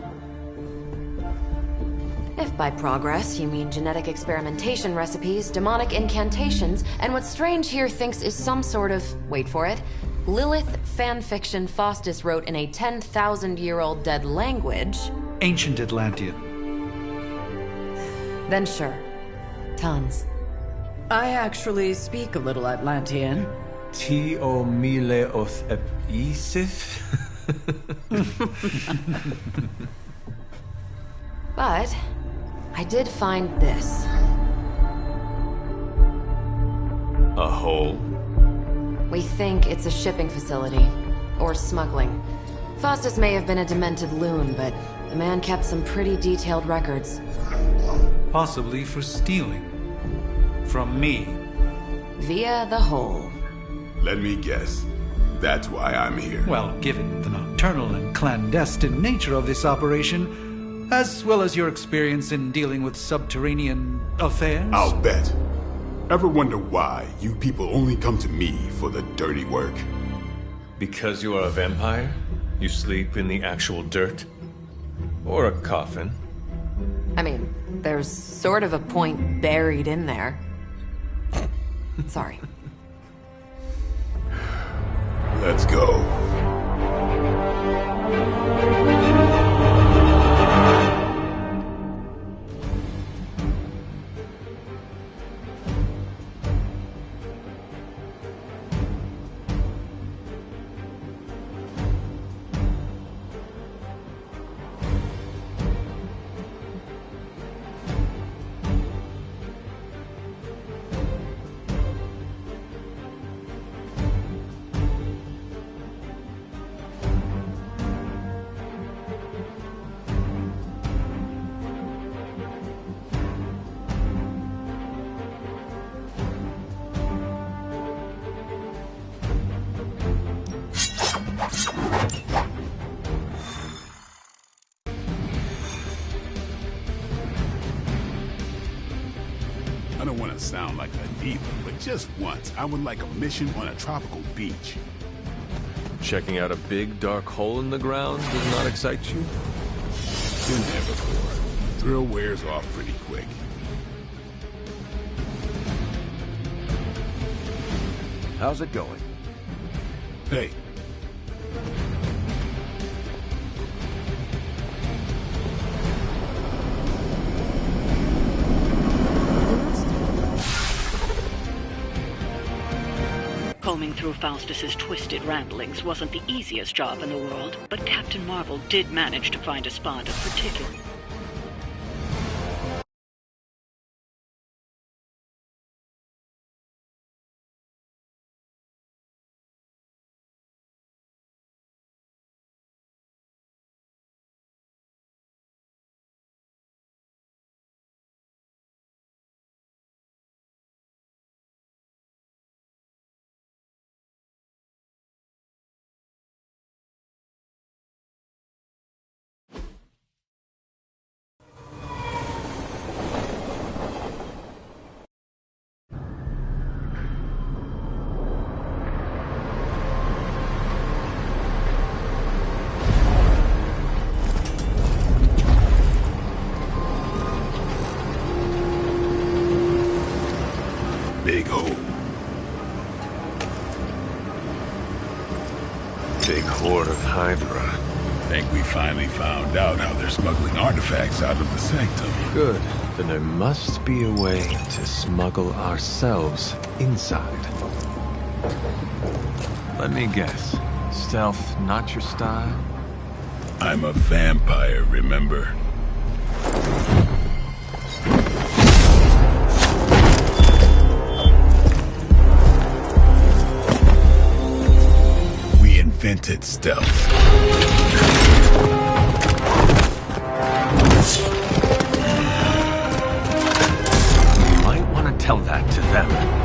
If by progress you mean genetic experimentation recipes, demonic incantations, and what Strange here thinks is some sort of, wait for it, Lilith fanfiction Faustus wrote in a 10,000-year-old dead language... Ancient Atlantean. Then sure. Tons. I actually speak a little Atlantean. Ti o mile oth ep isif? But I did find this. A hole? We think it's a shipping facility. Or smuggling. Faustus may have been a demented loon, but the man kept some pretty detailed records. Possibly for stealing. From me. Via the hole. Let me guess. That's why I'm here. Well, given the nocturnal and clandestine nature of this operation, as well as your experience in dealing with subterranean affairs... I'll bet. Ever wonder why you people only come to me for the dirty work? Because you are a vampire? You sleep in the actual dirt? Or a coffin? I mean, there's sort of a point buried in there. Sorry. Let's go. I don't want to sound like a diva, but just once, I would like a mission on a tropical beach. Checking out a big dark hole in the ground does not excite you? Been there before. Thrill wears off pretty quick. How's it going? Hey. Combing through Faustus's twisted ramblings wasn't the easiest job in the world, but Captain Marvel did manage to find a spot of particular... Big hole. Big horde of Hydra. Think we finally found out how they're smuggling artifacts out of the sanctum. Good. Then there must be a way to smuggle ourselves inside. Let me guess. Stealth not your style? I'm a vampire, remember? patented stealth. You might want to tell that to them.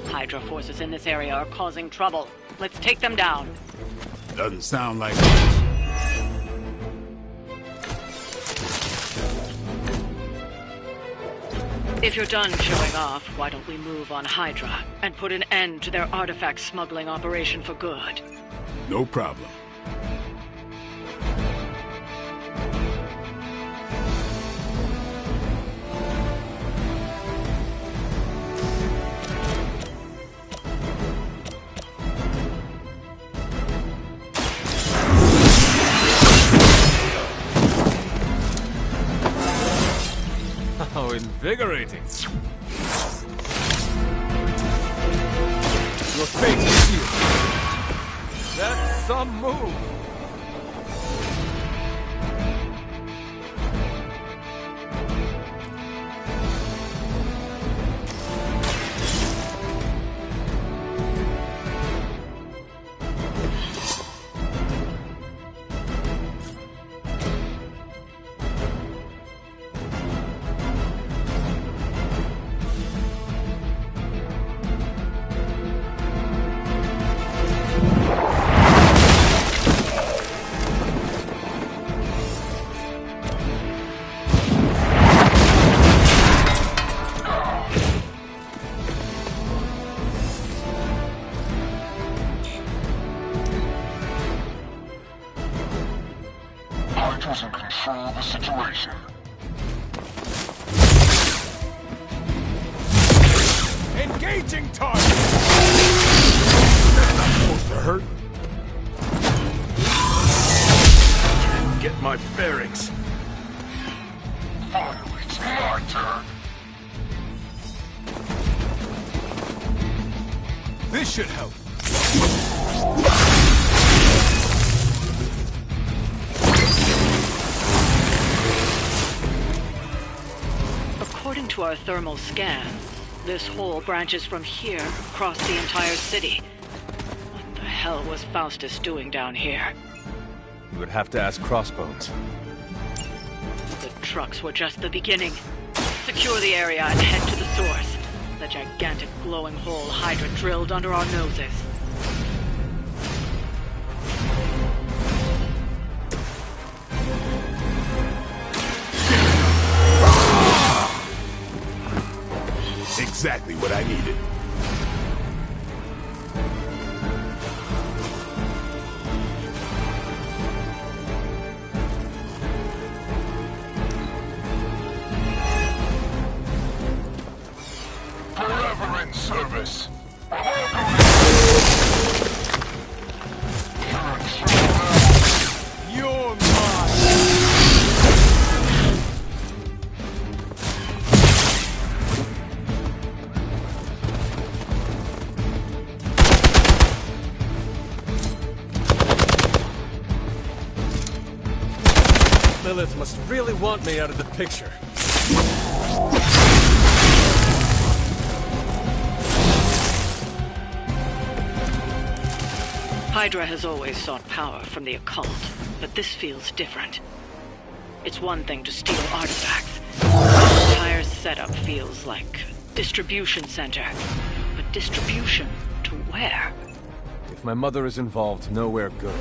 Hydra forces in this area are causing trouble. Let's take them down. Doesn't sound like... If you're done showing off, why don't we move on Hydra and put an end to their artifact smuggling operation for good? No problem. How invigorating. Your fate is sealed. That's some move. Hydra's in control of the situation. Engaging target! That's not supposed to hurt. Get my bearings. Finally, it's my turn. This should help. According to our thermal scan, this hole branches from here across the entire city. What the hell was Faustus doing down here? You would have to ask Crossbones. The trucks were just the beginning. Secure the area and head to the source. The gigantic glowing hole Hydra drilled under our noses. Exactly what I needed. Forever in service. You're mine! Lilith must really want me out of the picture. Hydra has always sought power from the occult, but this feels different. It's one thing to steal artifacts. The entire setup feels like a distribution center. But distribution to where? If my mother is involved, nowhere good.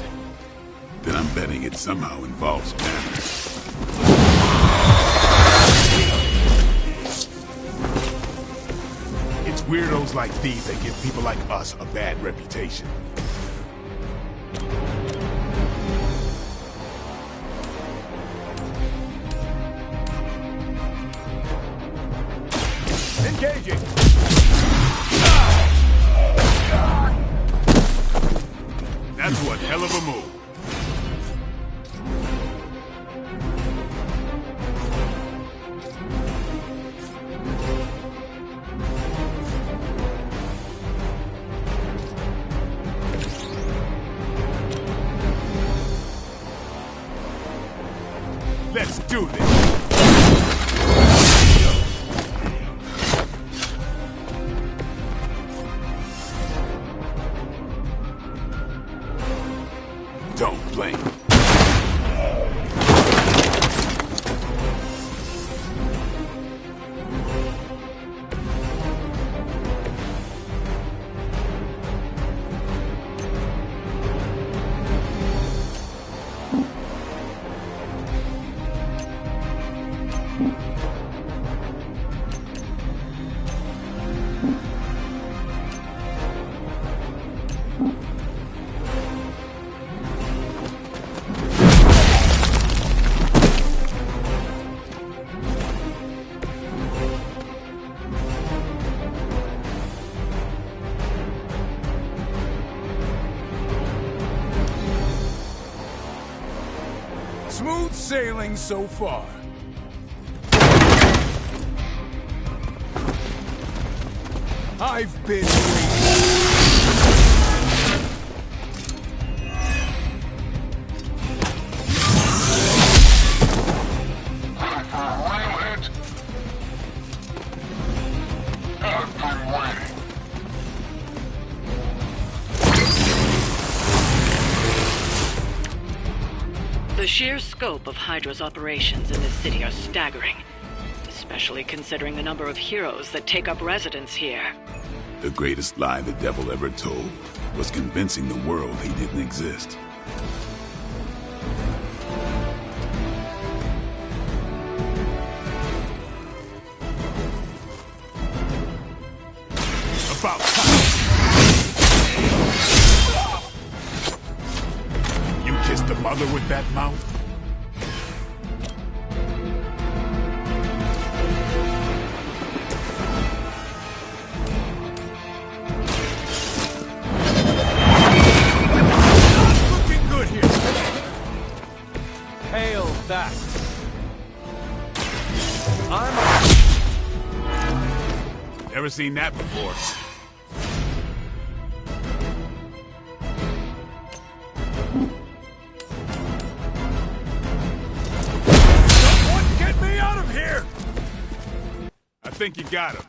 Then I'm betting it somehow involves Banner. It's weirdos like these that give people like us a bad reputation. Engaging! That's one hell of a move. Let's do this! Don't blink. Smooth sailing so far. I've been The sheer scope of Hydra's operations in this city are staggering, especially considering the number of heroes that take up residence here. The greatest lie the devil ever told was convincing the world he didn't exist. About time! You kissed the mother with that mouth? Hail that. Never seen that before. Someone get me out of here! I think you got him.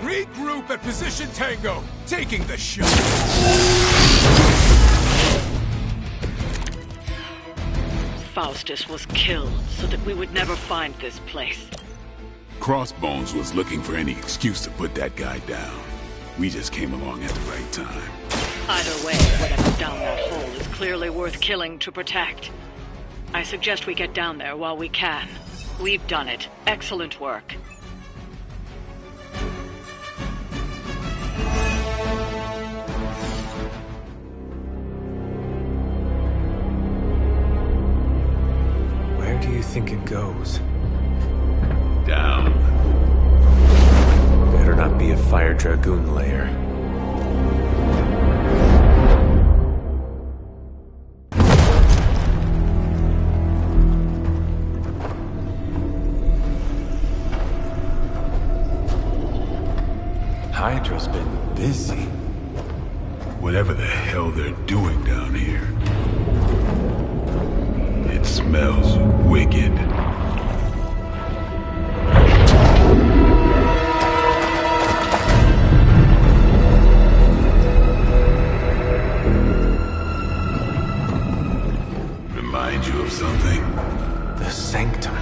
Regroup at position Tango, taking the shot. Faustus was killed so that we would never find this place. Crossbones was looking for any excuse to put that guy down. We just came along at the right time. Either way, whatever's down that hole is clearly worth killing to protect. I suggest we get down there while we can. We've done it. Excellent work. Where do you think it goes? Down. Better not be a Fire Dragoon lair. Hydra's been busy. Whatever the hell they're doing down here. It smells wicked. Remind you of something? The Sanctum.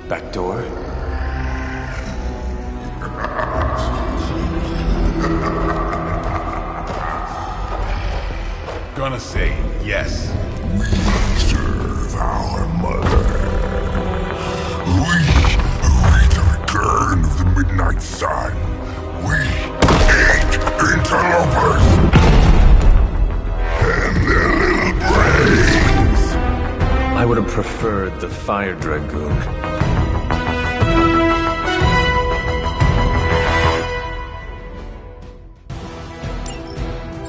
Back door? Gonna say yes. We serve our mother. We await the return of the Midnight Sun. We hate interlopers. never preferred the Fire Dragoon.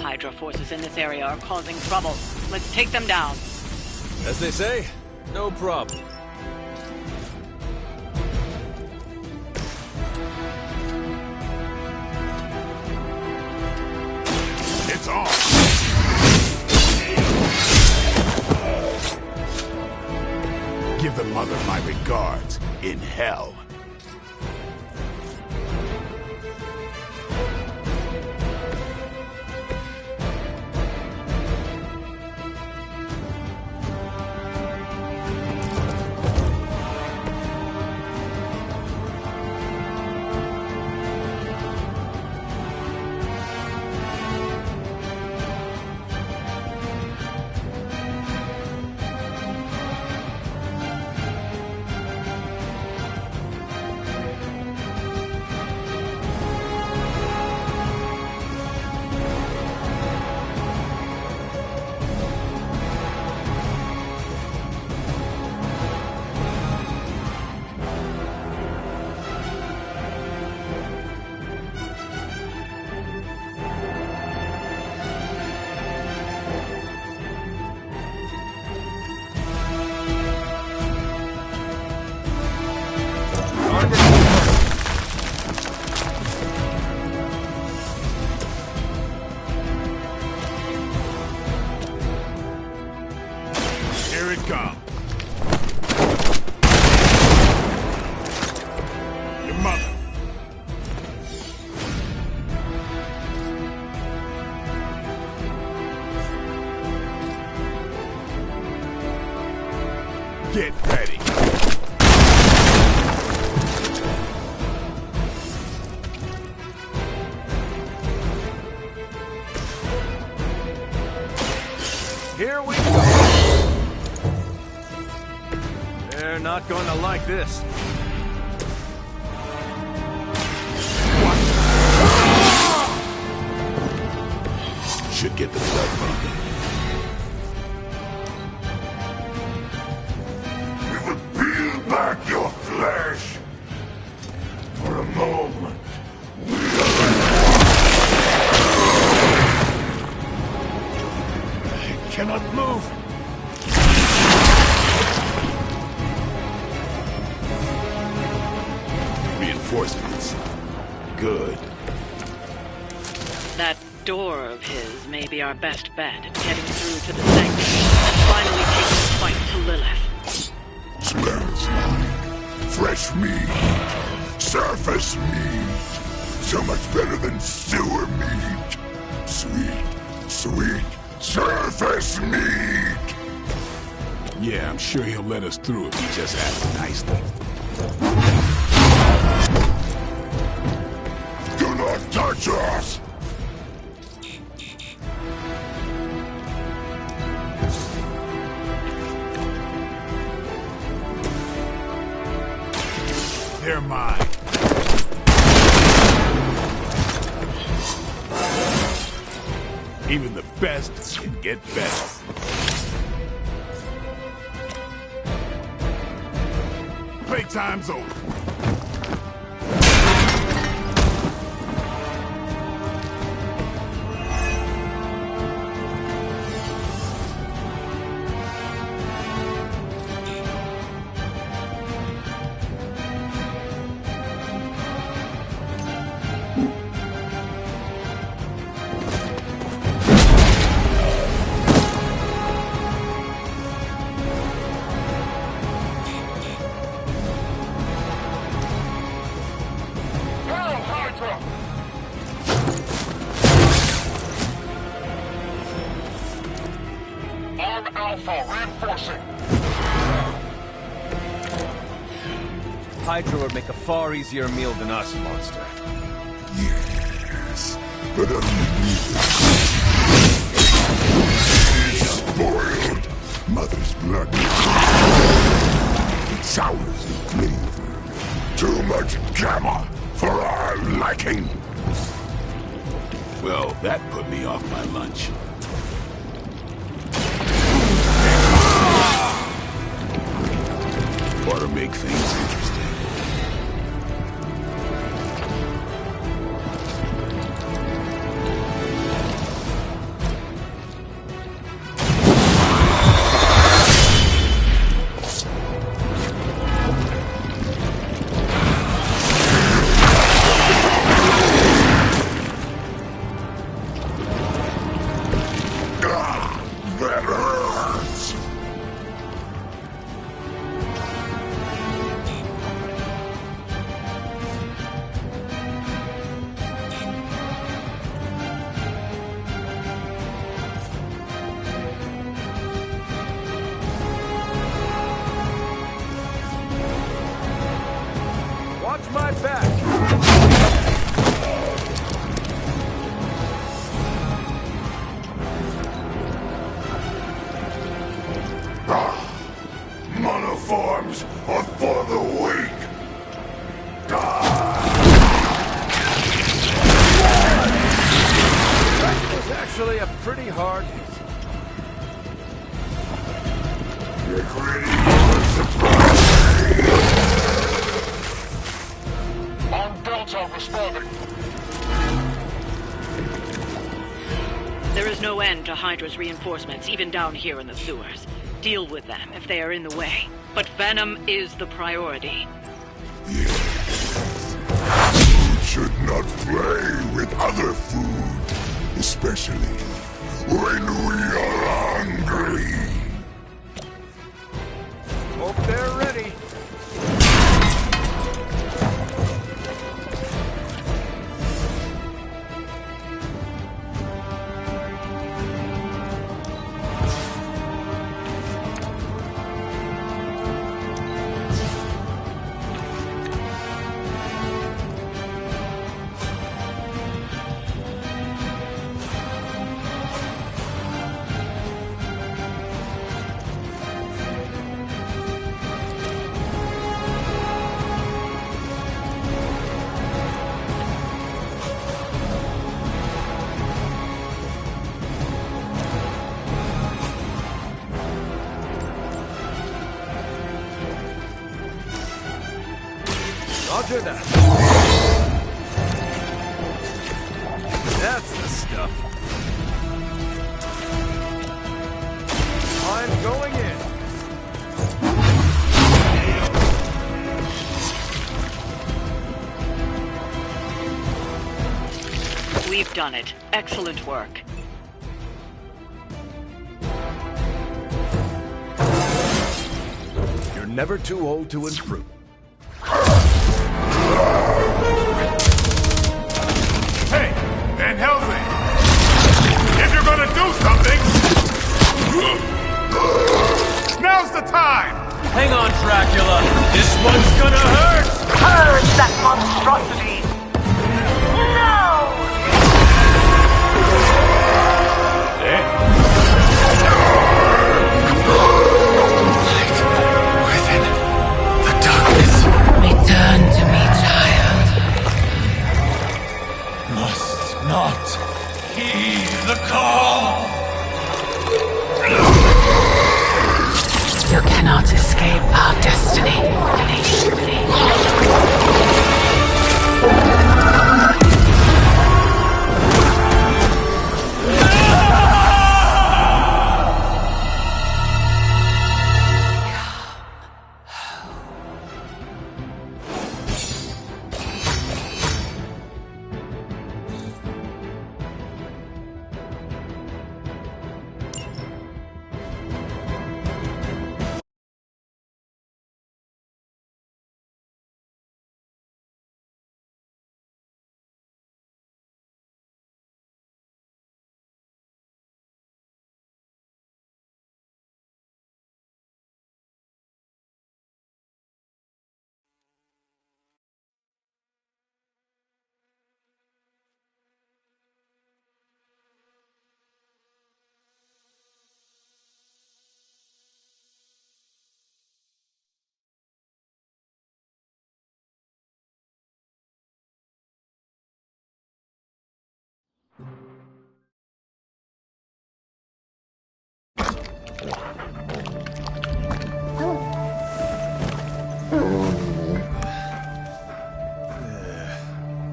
Hydra forces in this area are causing trouble. Let's take them down. As they say, no problem. It's on! Give the mother my regards in hell. Here it comes. Your mother. Get ready. Here we go. They're not going to like this. Should get the blood pumping. We will peel back your flesh. For a moment. I cannot move. Reinforcements. Good. That door of his may be our best bet at getting through to the sanctum and finally taking the fight to Lilith. Smells like fresh meat. Surface meat. So much better than sewer meat. Sweet, sweet surface meat. Yeah, I'm sure he'll let us through if he just acts nicely. Do not touch us! They're mine. Even the best can get better. Playtime's over. Hydra would make a far easier meal than us, monster. Yes, but underneath it, spoiled mother's blood. It sours in flavor. Too much gamma for our liking. Well, that put me off my lunch. that hurts! Watch my back! Monoforms are for the weak! That was actually a pretty hard hit. Get ready for a surprise! On Delta responding. There is no end to Hydra's reinforcements, even down here in the sewers. Deal with them if they are in the way. But Venom is the priority. Yes. You should not play with other food, especially when we are hungry. Hope they're ready. Roger that. That's the stuff. I'm going in. We've done it. Excellent work. You're never too old to improve. Hey, Van Helsing! If you're gonna do something, now's the time! Hang on, Dracula. This one's gonna hurt! Purge that monstrosity! No! Return to me, child. Must not heed the call! You cannot escape our destiny.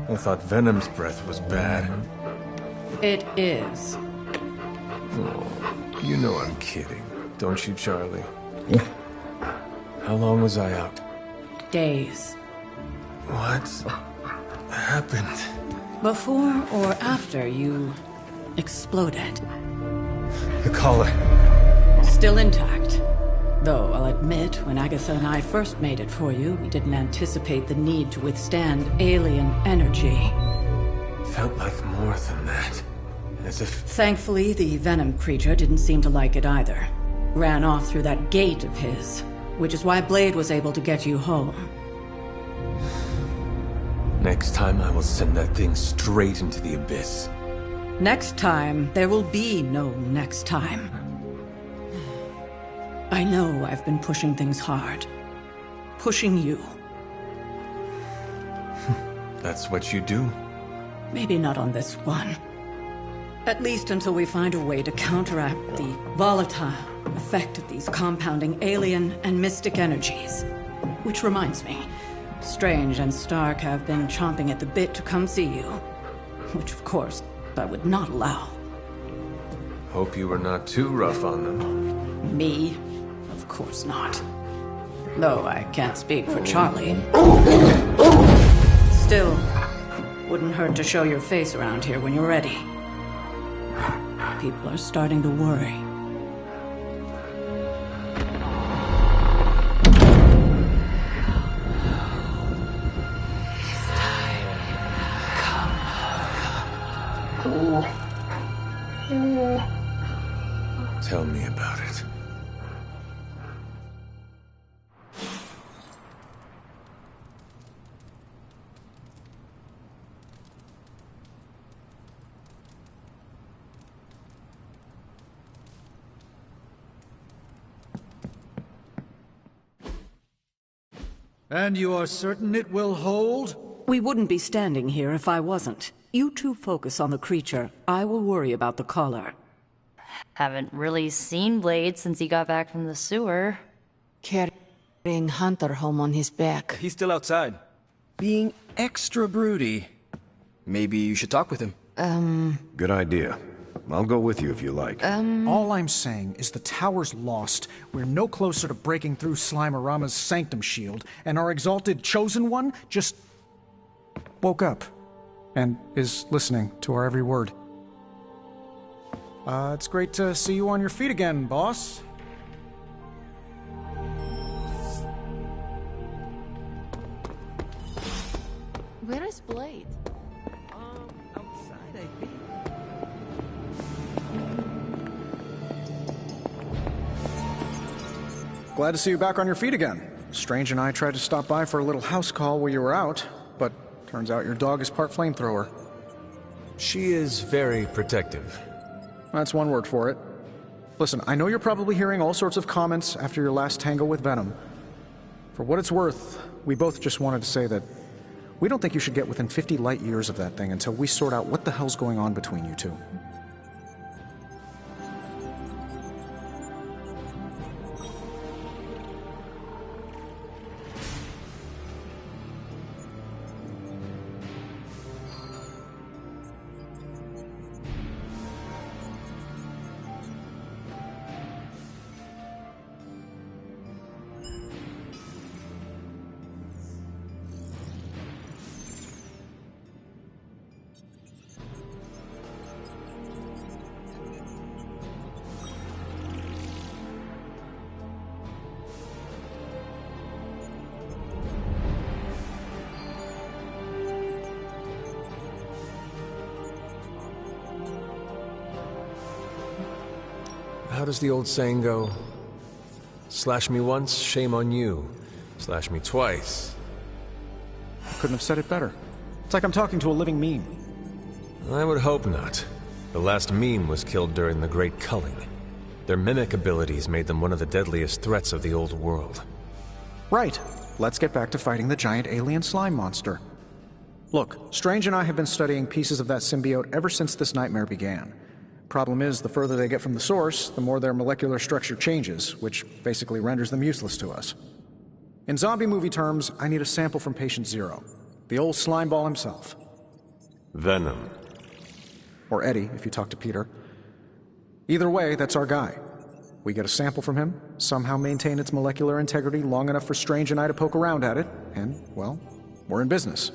I thought Venom's breath was bad. It is. Oh, you know I'm kidding, don't you, Charlie? How long was I out? Days. What happened? Before or after you exploded. The collar. Still intact. Though, I'll admit, when Agatha and I first made it for you, we didn't anticipate the need to withstand alien energy. Felt like more than that. As if... Thankfully, the venom creature didn't seem to like it either. Ran off through that gate of his, which is why Blade was able to get you home. Next time I will send that thing straight into the abyss. Next time, there will be no next time. I know I've been pushing things hard. Pushing you. That's what you do? Maybe not on this one. At least until we find a way to counteract the volatile effect of these compounding alien and mystic energies. Which reminds me, Strange and Stark have been chomping at the bit to come see you. Which, of course, I would not allow. Hope you were not too rough on them. Me? Of course not. Though I can't speak for Charlie. Still, wouldn't hurt to show your face around here when you're ready. People are starting to worry. Tell me about it. And you are certain it will hold? We wouldn't be standing here if I wasn't. You two focus on the creature. I will worry about the collar. Haven't really seen Blade since he got back from the sewer. Carrying Hunter home on his back. He's still outside. Being extra broody. Maybe you should talk with him. Good idea. I'll go with you if you like. All I'm saying is the tower's lost. We're no closer to breaking through Slimerama's sanctum shield, and our exalted chosen one just woke up and is listening to our every word. It's great to see you on your feet again, boss. Where is Blade? Outside, I think. Glad to see you back on your feet again. Strange and I tried to stop by for a little house call while you were out, but turns out your dog is part flamethrower. She is very protective. That's one word for it. Listen, I know you're probably hearing all sorts of comments after your last tango with Venom. For what it's worth, we both just wanted to say that we don't think you should get within 50 light years of that thing until we sort out what the hell's going on between you two. How does the old saying go? Slash me once, shame on you. Slash me twice. I couldn't have said it better. It's like I'm talking to a living meme. I would hope not. The last meme was killed during the Great Culling. Their mimic abilities made them one of the deadliest threats of the old world. Right. Let's get back to fighting the giant alien slime monster. Look, Strange and I have been studying pieces of that symbiote ever since this nightmare began. Problem is, the further they get from the source, the more their molecular structure changes, which basically renders them useless to us. In zombie movie terms, I need a sample from Patient Zero. The old slime ball himself. Venom. Or Eddie, if you talk to Peter. Either way, that's our guy. We get a sample from him, somehow maintain its molecular integrity long enough for Strange and I to poke around at it, and, well, we're in business.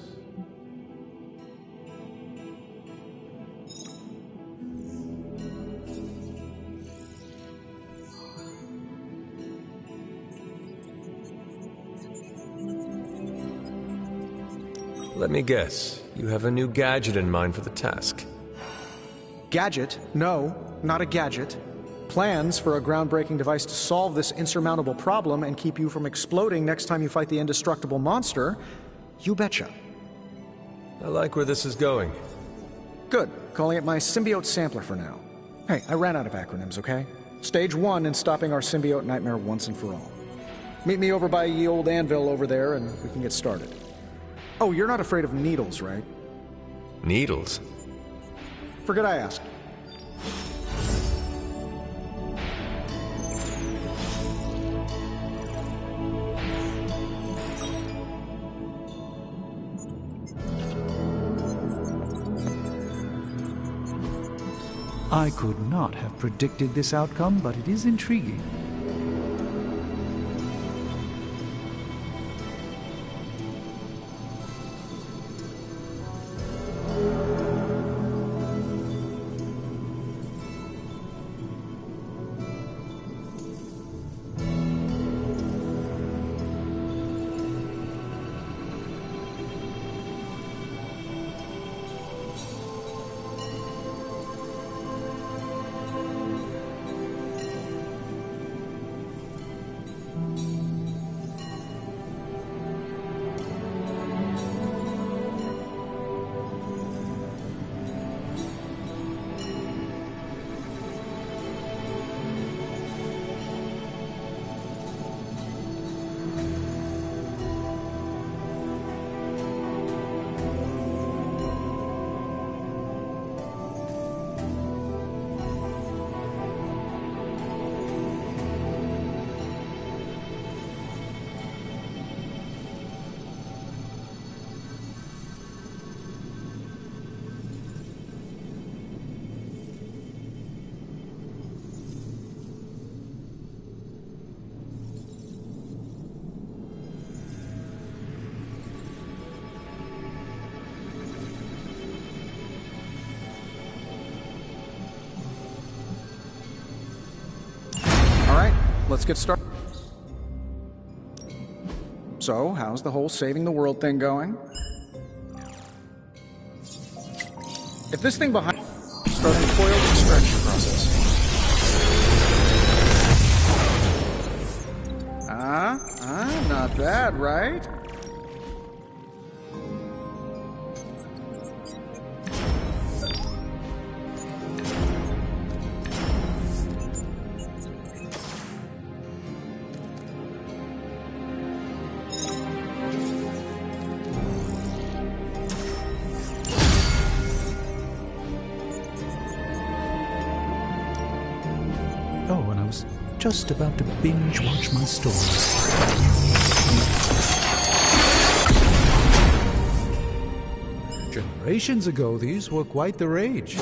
Let me guess. You have a new gadget in mind for the task. Gadget? No, not a gadget. Plans for a groundbreaking device to solve this insurmountable problem and keep you from exploding next time you fight the indestructible monster? You betcha. I like where this is going. Good. Calling it my symbiote sampler for now. Hey, I ran out of acronyms, okay? Stage 1 in stopping our symbiote nightmare once and for all. Meet me over by ye old anvil over there and we can get started. Oh, you're not afraid of needles, right? Needles? Forget I asked. I could not have predicted this outcome, but it is intriguing. Let's get started. So, how's the whole saving the world thing going? If this thing behind... Starting the coiled extraction process. Not bad, right? Just about to binge watch my stories. Generations ago, these were quite the rage.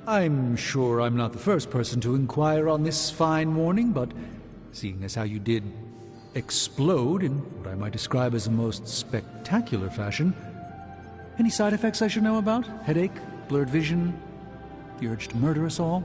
I'm sure I'm not the first person to inquire on this fine morning, but seeing as how you did explode in what I might describe as a most spectacular fashion, any side effects I should know about? Headache? Blurred vision? The urge to murder us all?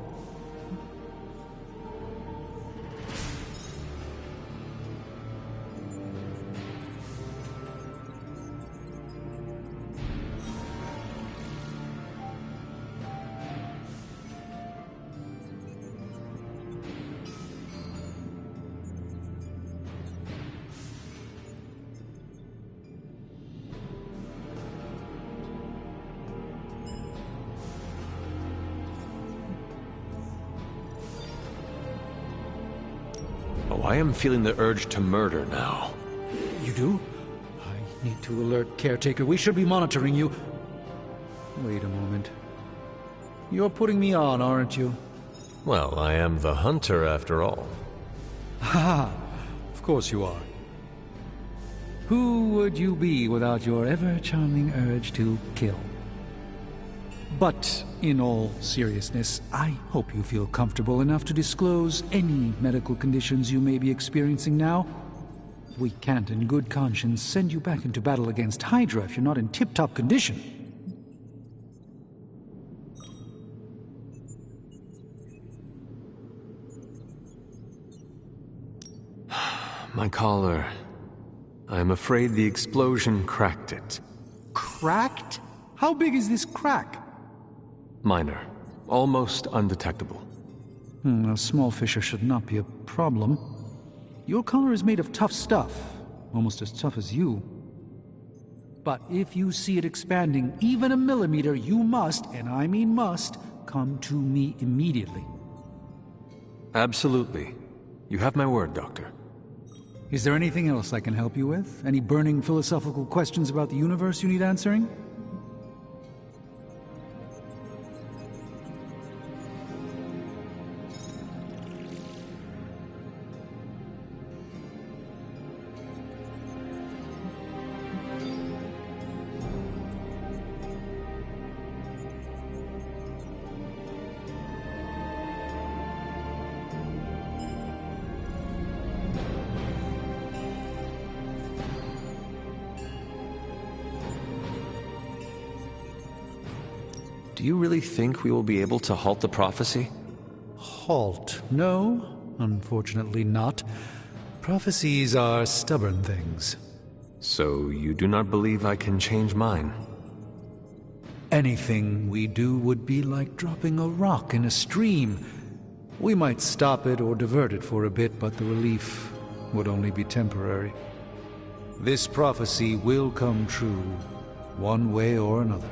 Oh, I am feeling the urge to murder now. You do? I need to alert Caretaker. We should be monitoring you. Wait a moment. You're putting me on, aren't you? Well, I am the hunter after all. Ha! Of course you are. Who would you be without your ever-charming urge to kill? But, in all seriousness, I hope you feel comfortable enough to disclose any medical conditions you may be experiencing now. We can't in good conscience send you back into battle against Hydra if you're not in tip-top condition. My collar. I am afraid the explosion cracked it. Cracked? How big is this crack? Minor. Almost undetectable. A small fissure should not be a problem. Your collar is made of tough stuff. Almost as tough as you. But if you see it expanding even a millimeter, you must, and I mean must, come to me immediately. Absolutely. You have my word, Doctor. Is there anything else I can help you with? Any burning philosophical questions about the universe you need answering? Do you really think we will be able to halt the prophecy? Halt? No, unfortunately not. Prophecies are stubborn things. So you do not believe I can change mine? Anything we do would be like dropping a rock in a stream. We might stop it or divert it for a bit, but the relief would only be temporary. This prophecy will come true, one way or another.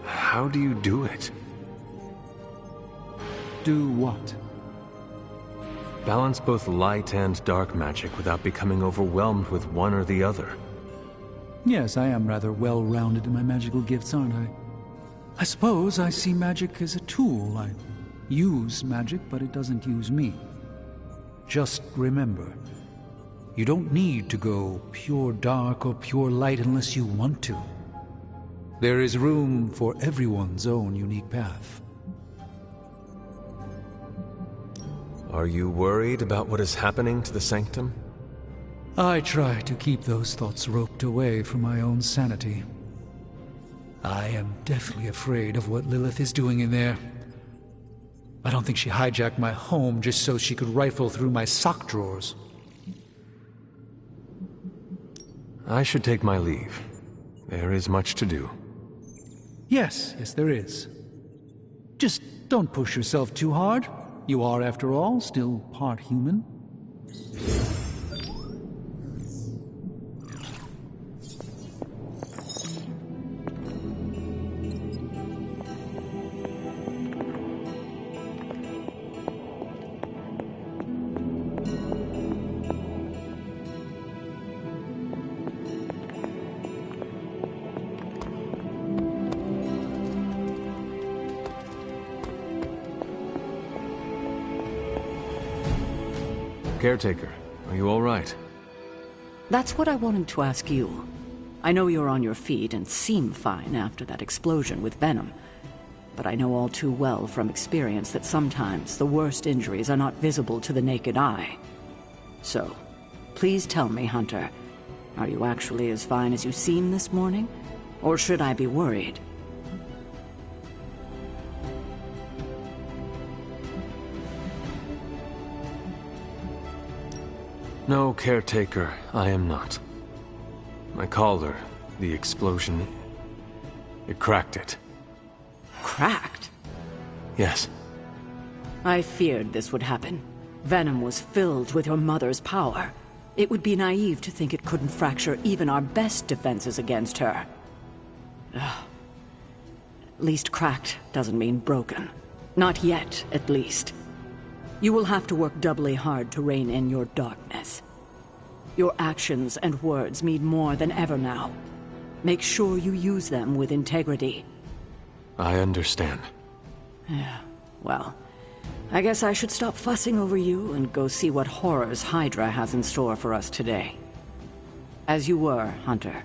How do you do it? Do what? Balance both light and dark magic without becoming overwhelmed with one or the other. Yes, I am rather well-rounded in my magical gifts, aren't I? I suppose I see magic as a tool. I use magic, but it doesn't use me. Just remember, you don't need to go pure dark or pure light unless you want to. There is room for everyone's own unique path. Are you worried about what is happening to the Sanctum? I try to keep those thoughts roped away from my own sanity. I am deathly afraid of what Lilith is doing in there. I don't think she hijacked my home just so she could rifle through my sock drawers. I should take my leave. There is much to do. Yes, there is. Just don't push yourself too hard. You are, after all, still part human. Caretaker, are you all right? That's what I wanted to ask you. I know you're on your feet and seem fine after that explosion with Venom. But I know all too well from experience that sometimes the worst injuries are not visible to the naked eye. So, please tell me, Hunter, are you actually as fine as you seem this morning? Or should I be worried? No, caretaker, I am not. My collar, the explosion, it cracked it. Cracked? Yes. I feared this would happen. Venom was filled with your mother's power. It would be naive to think it couldn't fracture even our best defenses against her. At least cracked doesn't mean broken. Not yet, at least. You will have to work doubly hard to rein in your darkness. Your actions and words mean more than ever now. Make sure you use them with integrity. I understand. Yeah, well, I guess I should stop fussing over you and go see what horrors Hydra has in store for us today. As you were, Hunter.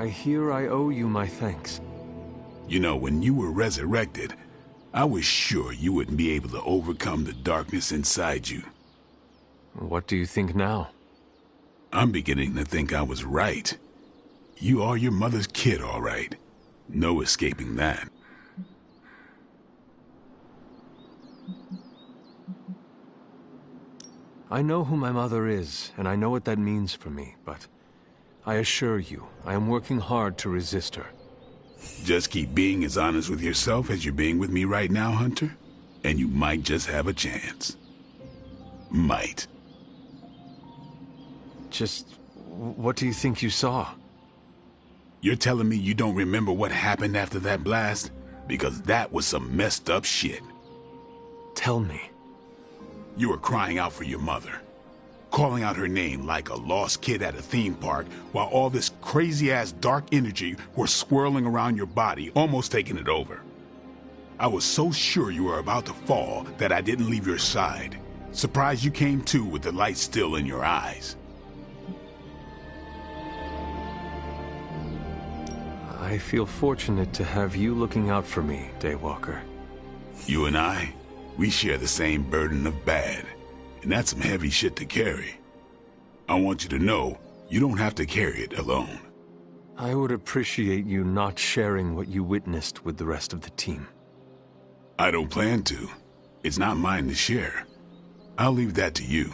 I hear I owe you my thanks. You know, when you were resurrected, I was sure you wouldn't be able to overcome the darkness inside you. What do you think now? I'm beginning to think I was right. You are your mother's kid, all right. No escaping that. I know who my mother is, and I know what that means for me, but I assure you, I am working hard to resist her. Just keep being as honest with yourself as you're being with me right now, Hunter, and you might just have a chance. Might. Just, what do you think you saw? You're telling me you don't remember what happened after that blast? Because that was some messed up shit. Tell me. You were crying out for your mother. Calling out her name like a lost kid at a theme park while all this crazy-ass dark energy was swirling around your body, almost taking it over. I was so sure you were about to fall that I didn't leave your side. Surprised you came to with the light still in your eyes. I feel fortunate to have you looking out for me, Daywalker. You and I, we share the same burden of bad. And that's some heavy shit to carry. I want you to know, you don't have to carry it alone. I would appreciate you not sharing what you witnessed with the rest of the team. I don't plan to. It's not mine to share. I'll leave that to you.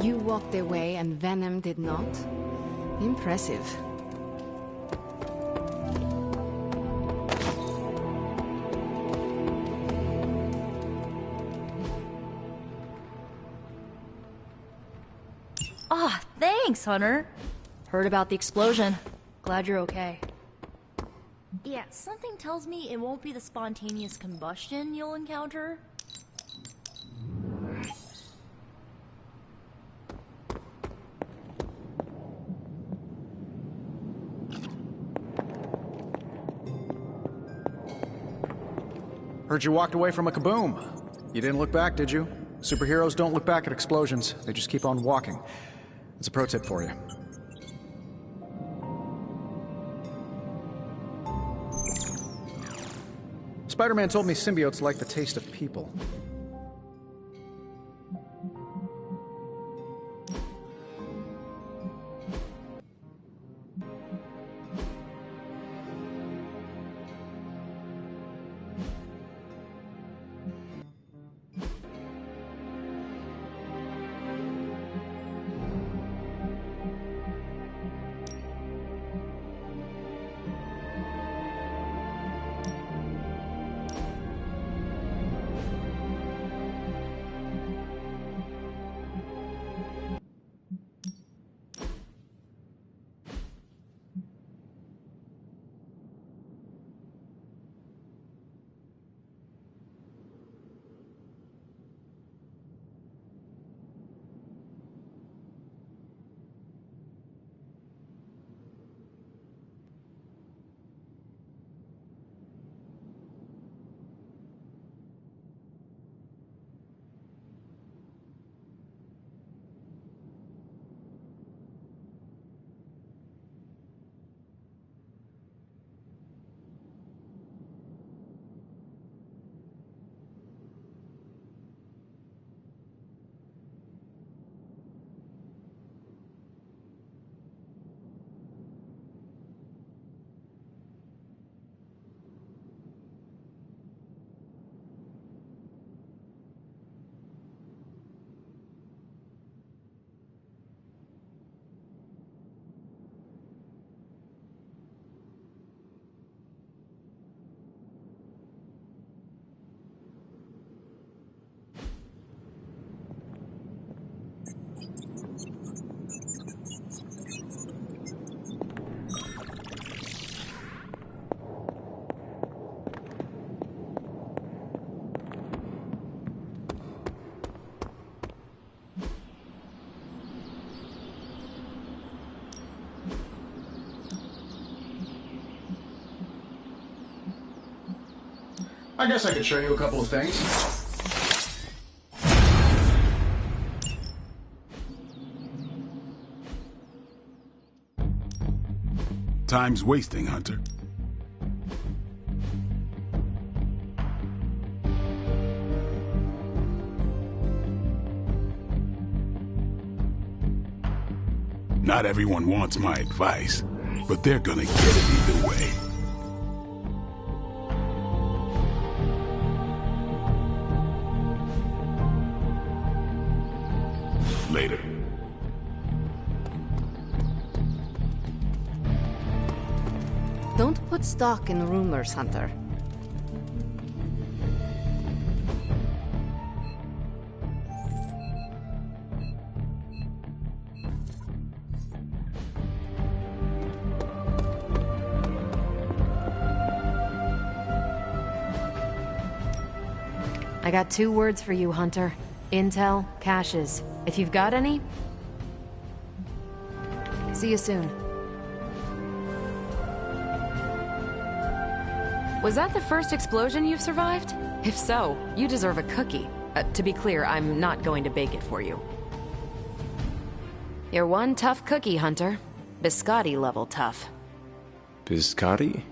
You walked away and Venom did not? Impressive. Ah, thanks, Hunter. Heard about the explosion. Glad you're okay. Yeah, something tells me it won't be the spontaneous combustion you'll encounter. Heard you walked away from a kaboom. You didn't look back, did you? Superheroes don't look back at explosions. They just keep on walking. It's a pro tip for you. Spider-Man told me symbiotes like the taste of people. I guess I could show you a couple of things. Time's wasting, Hunter. Not everyone wants my advice, but they're gonna get it either way. Later. Don't put stock in rumors, Hunter. I got 2 words for you, Hunter. Intel, caches. If you've got any... See you soon. Was that the first explosion you've survived? If so, you deserve a cookie. To be clear, I'm not going to bake it for you. You're one tough cookie, Hunter. Biscotti level tough. Biscotti?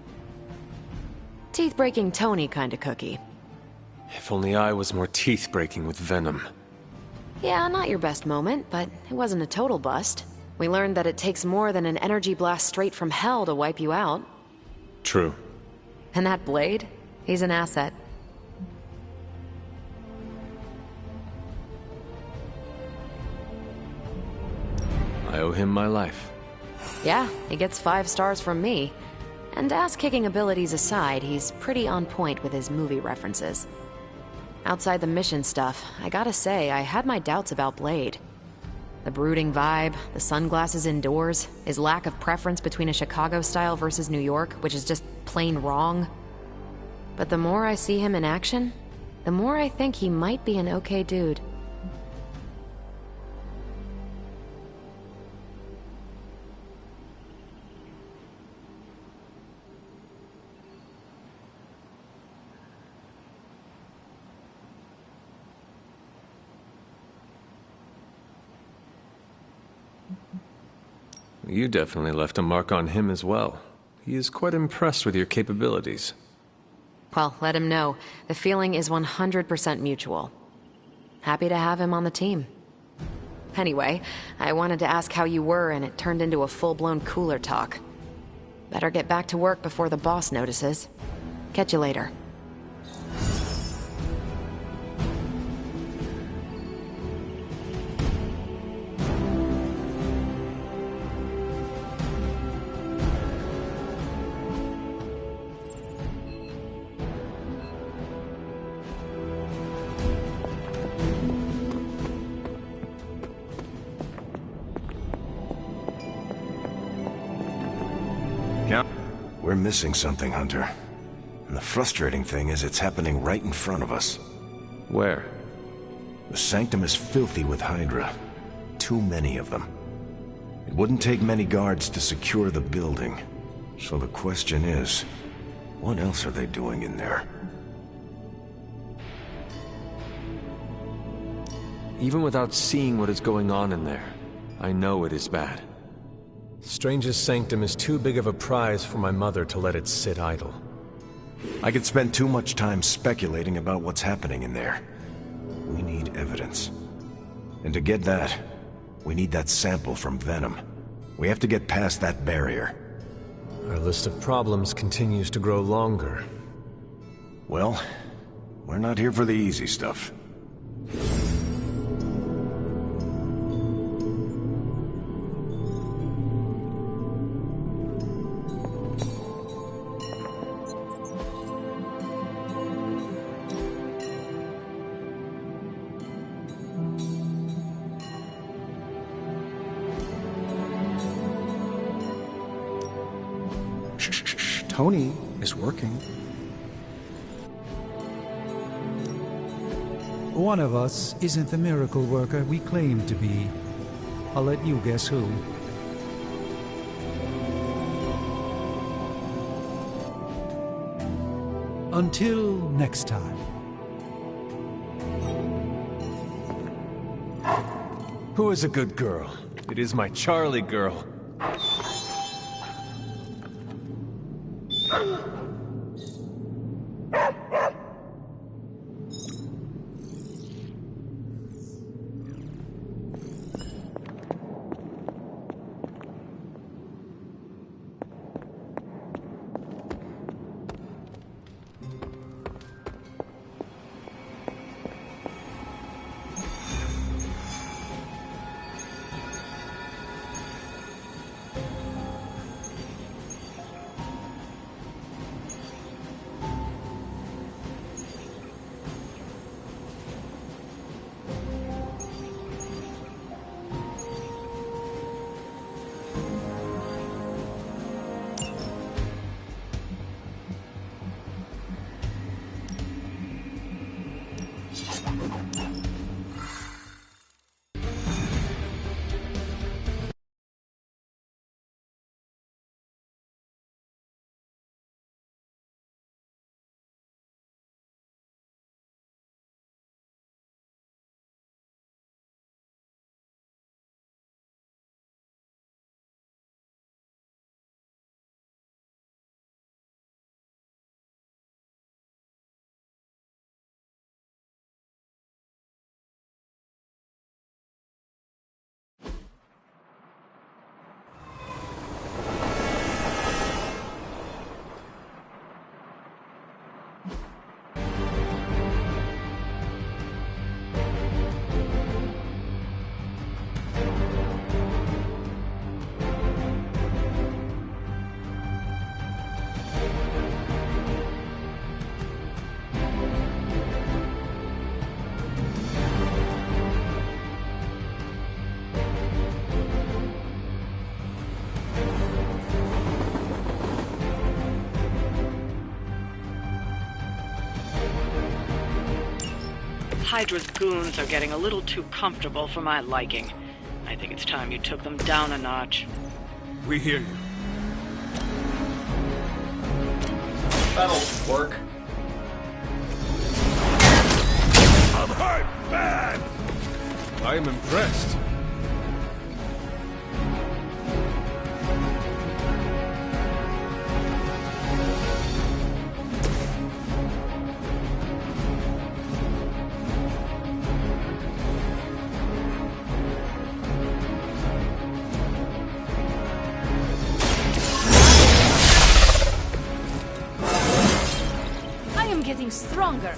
Teeth-breaking Tony kind of cookie. If only I was more teeth-breaking with venom. Yeah, not your best moment, but it wasn't a total bust. We learned that it takes more than an energy blast straight from hell to wipe you out. True. And that Blade? He's an asset. I owe him my life. Yeah, he gets 5 stars from me. And ass-kicking abilities aside, he's pretty on point with his movie references. Outside the mission stuff, I gotta say, I had my doubts about Blade. The brooding vibe, the sunglasses indoors, his lack of preference between a Chicago style versus New York, which is just plain wrong. But the more I see him in action, the more I think he might be an okay dude. You definitely left a mark on him as well. He is quite impressed with your capabilities. Well, let him know. The feeling is 100% mutual. Happy to have him on the team. Anyway, I wanted to ask how you were, and it turned into a full-blown cooler talk. Better get back to work before the boss notices. Catch you later. We're missing something, Hunter. And the frustrating thing is it's happening right in front of us. Where? The Sanctum is filthy with Hydra. Too many of them. It wouldn't take many guards to secure the building. So the question is, what else are they doing in there? Even without seeing what is going on in there, I know it is bad. Strange's Sanctum is too big of a prize for my mother to let it sit idle. I could spend too much time speculating about what's happening in there. We need evidence. And to get that, we need that sample from Venom. We have to get past that barrier. Our list of problems continues to grow longer. Well, we're not here for the easy stuff. Tony is working. One of us isn't the miracle worker we claim to be. I'll let you guess who. Until next time. Who is a good girl? It is my Charlie girl. Hydra's goons are getting a little too comfortable for my liking. I think it's time you took them down a notch. We hear you. That'll work. I'm hurt bad! I am impressed. getting stronger.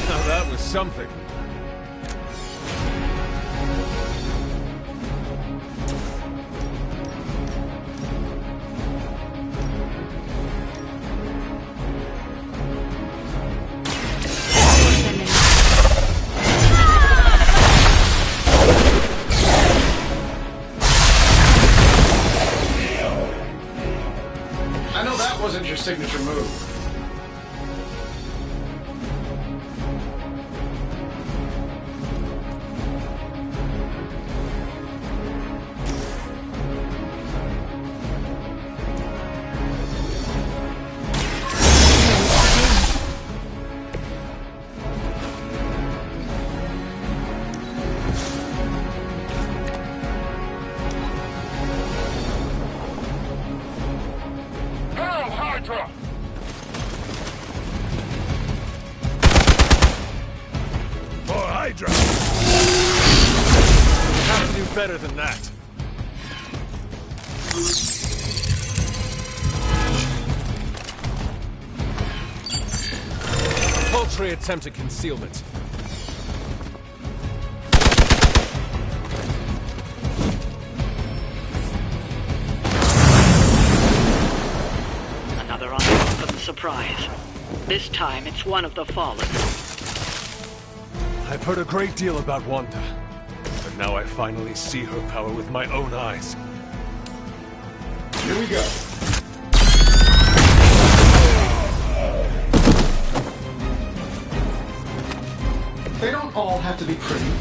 Now that was something. I know that wasn't your signature move. Hail Hydra! For Hydra! Have to do better than that. A paltry attempt at concealment. Another onslaught of the surprise. This time it's one of the Fallen. I've heard a great deal about Wanda, but now I finally see her power with my own eyes. Here we go. They don't all have to be pretty.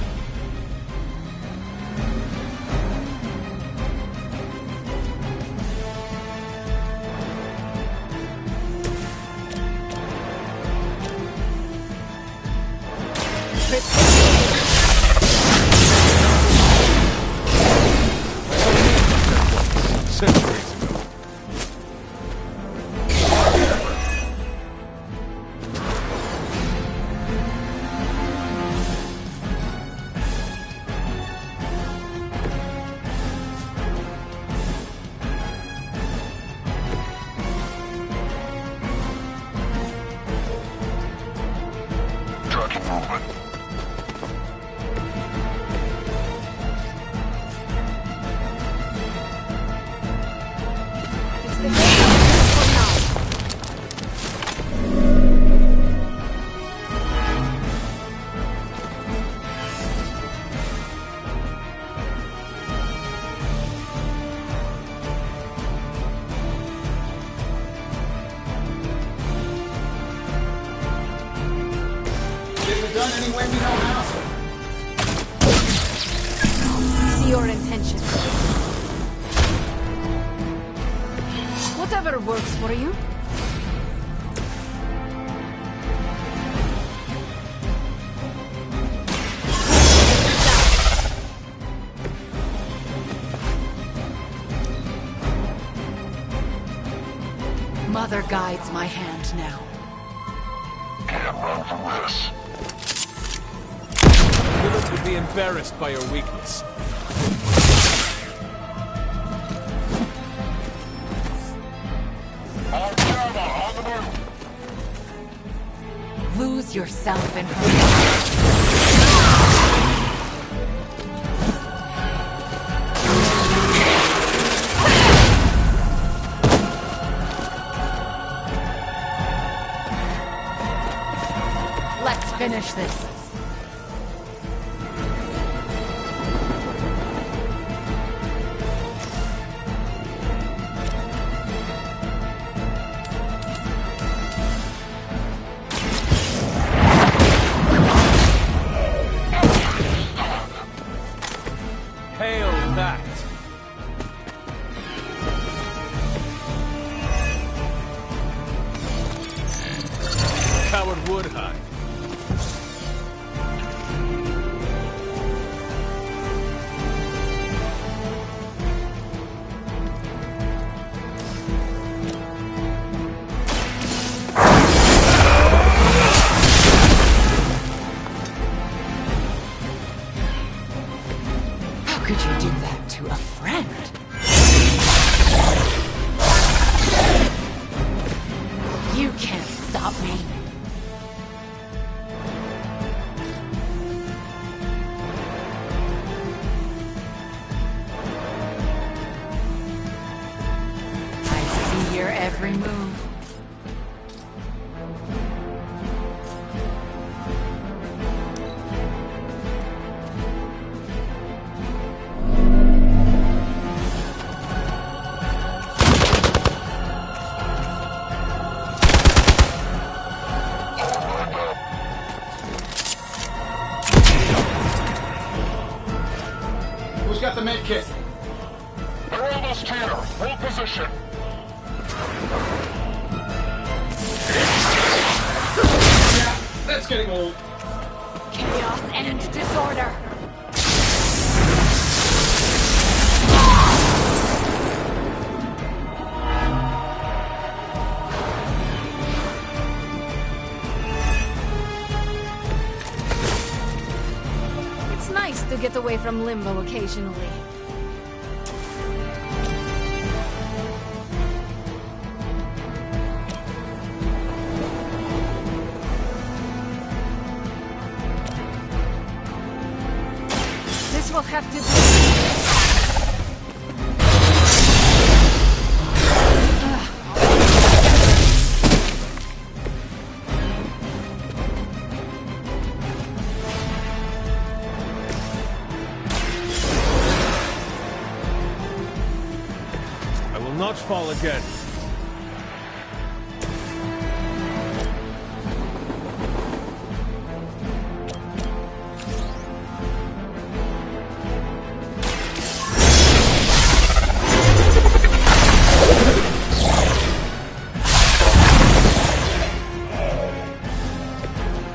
Centuries ago. Tracking movement. Get it done any way we know how. See your intention. Whatever works for you. Mother guides my hand now. Can't run from this. Lilith would be embarrassed by your weakness. Arcana on the move. Lose yourself in her. Let's finish this. Hail that! Coward would hide. your every move. Who's got the med kit? They're almost here. Hold position. Yeah, that's getting old. Chaos and disorder. It's nice to get away from Limbo occasionally. This will have to I will not fall again.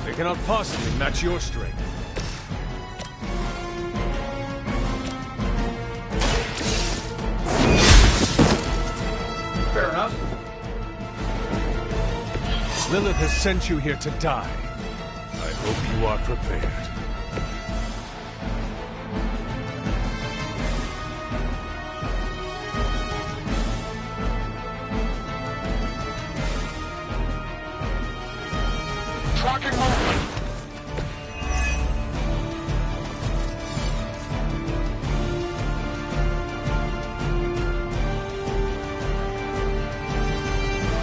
They cannot possibly match your strength. Fair enough. Lilith has sent you here to die. I hope you are prepared. Tracking movement.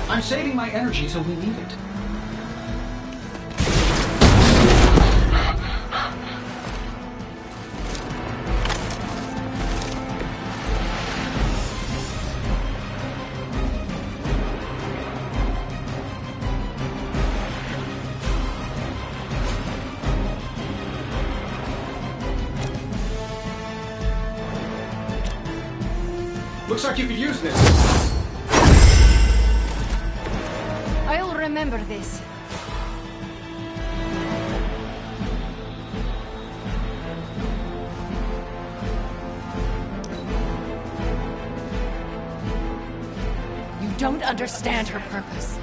I'm saving my energy till we need it. Looks like you could use this. I'll remember this. You don't understand her purpose.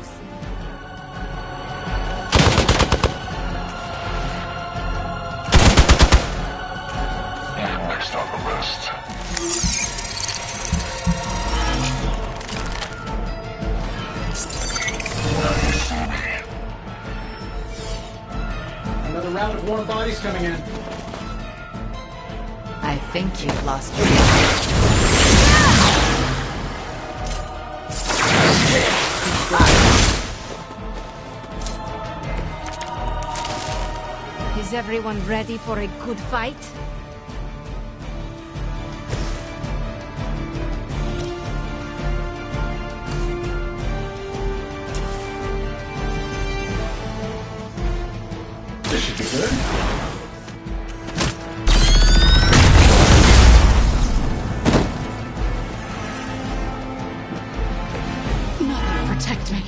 Next on the list. Another round of warm bodies coming in. I think you've lost your... Is everyone ready for a good fight? This should be good. Mother, protect me.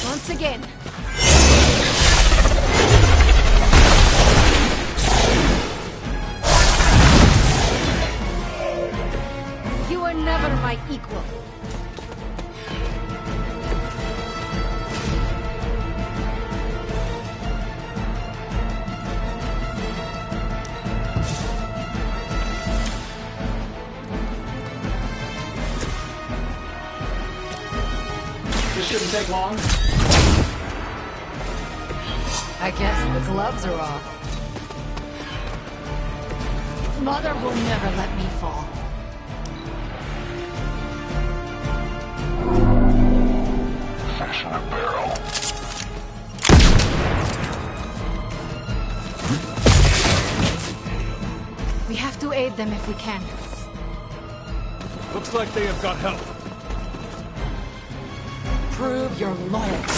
Once again. You are my equal. This shouldn't take long. I guess the gloves are off. Mother will never let me fall. Fish in a barrel. We have to aid them if we can. Looks like they have got help. Prove your loyalty.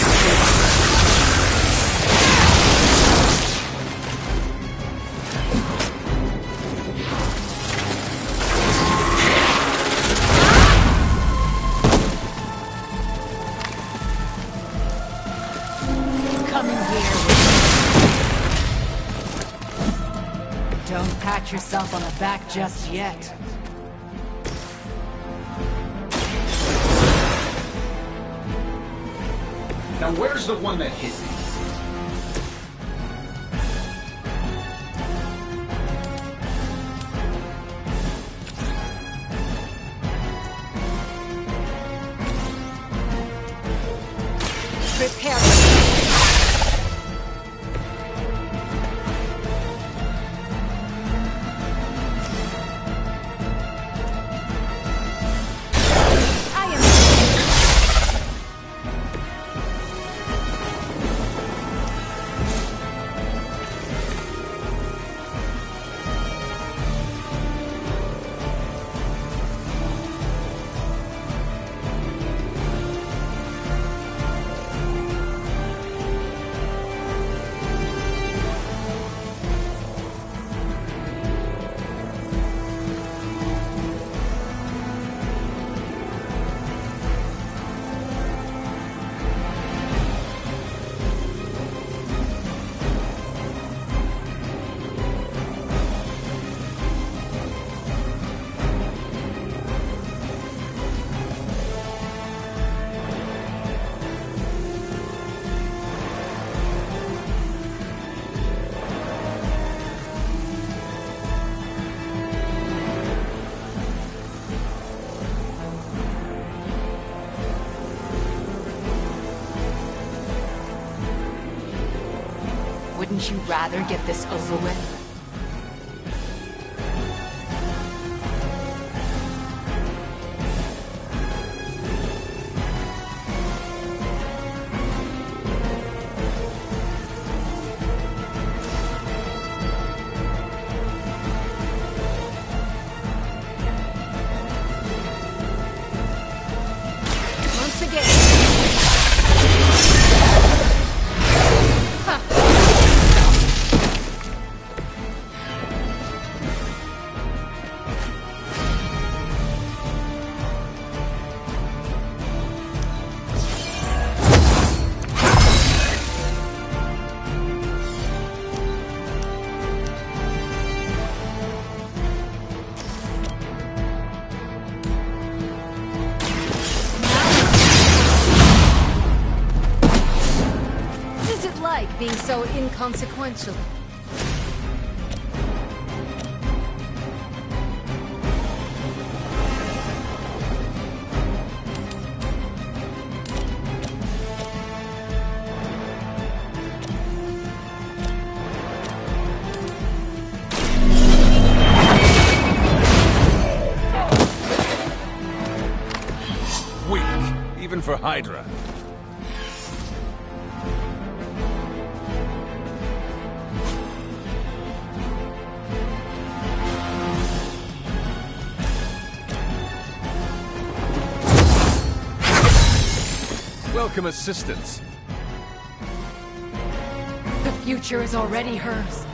Don't pat yourself on the back just yet. Now where's the one that hit me? Prepare. Wouldn't you rather get this over with? Once again. Being so inconsequential. Weak, even for Hydra. Welcome assistance. The future is already hers.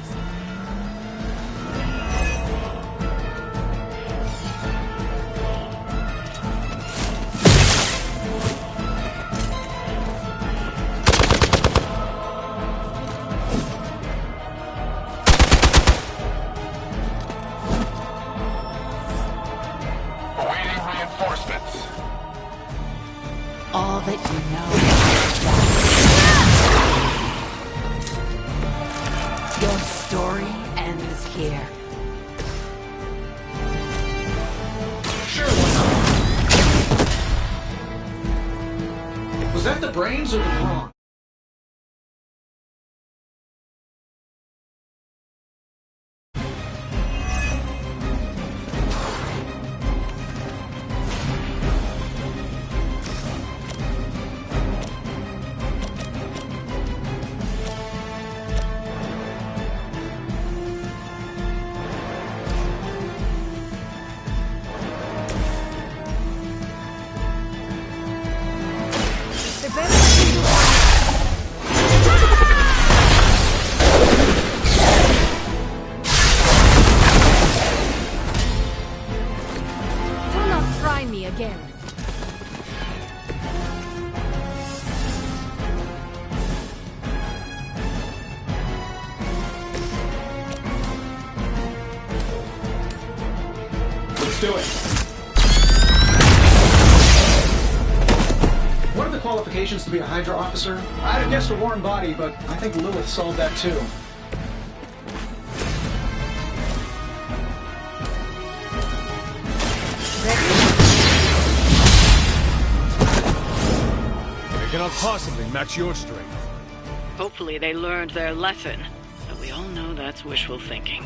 Awaiting reinforcements. that you know. Your story ends here. Sure. Was that the brains or the brawn? Again. Let's do it. What are the qualifications to be a Hydra officer? I'd have guessed a warm body, but I think Lilith solved that too. Cannot possibly match your strength. Hopefully they learned their lesson, but we all know that's wishful thinking.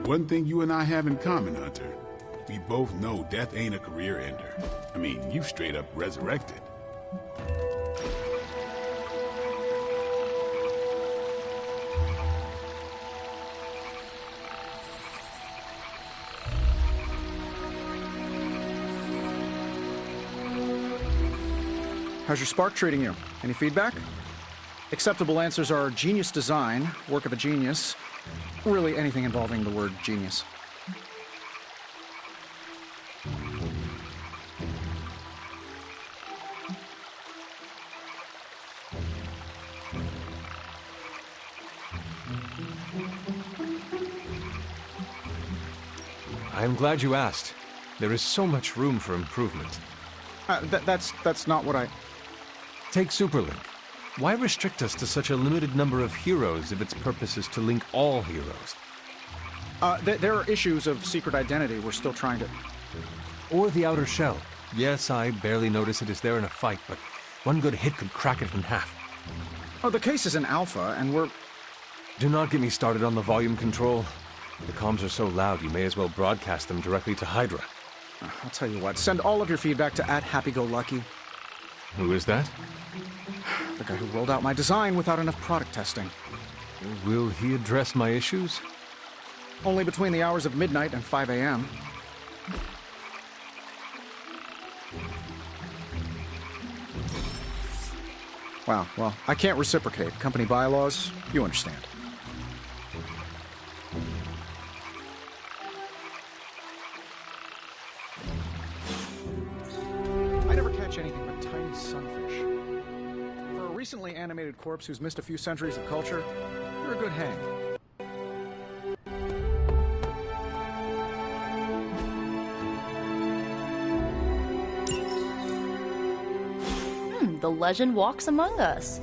One thing you and I have in common, Hunter, we both know death ain't a career ender. I mean, you straight up resurrected. How's your spark treating you? Any feedback? Acceptable answers are genius design, work of a genius, really anything involving the word genius. I am glad you asked. There is so much room for improvement. That's not what I... Take Superlink. Why restrict us to such a limited number of heroes if its purpose is to link all heroes? There are issues of secret identity we're still trying to... Or the outer shell. Yes, I barely notice it is there in a fight, but one good hit could crack it in half. Oh, the case is in Alpha, and we're... Do not get me started on the volume control. The comms are so loud, you may as well broadcast them directly to Hydra. I'll tell you what, send all of your feedback to @HappyGoLucky. Who is that? The guy who rolled out my design without enough product testing. Will he address my issues? Only between the hours of midnight and 5 a.m. Wow, well, I can't reciprocate. Company bylaws, you understand. I never catch anything but tiny sunfish. For a recently animated corpse who's missed a few centuries of culture, you're a good hang. The legend walks among us.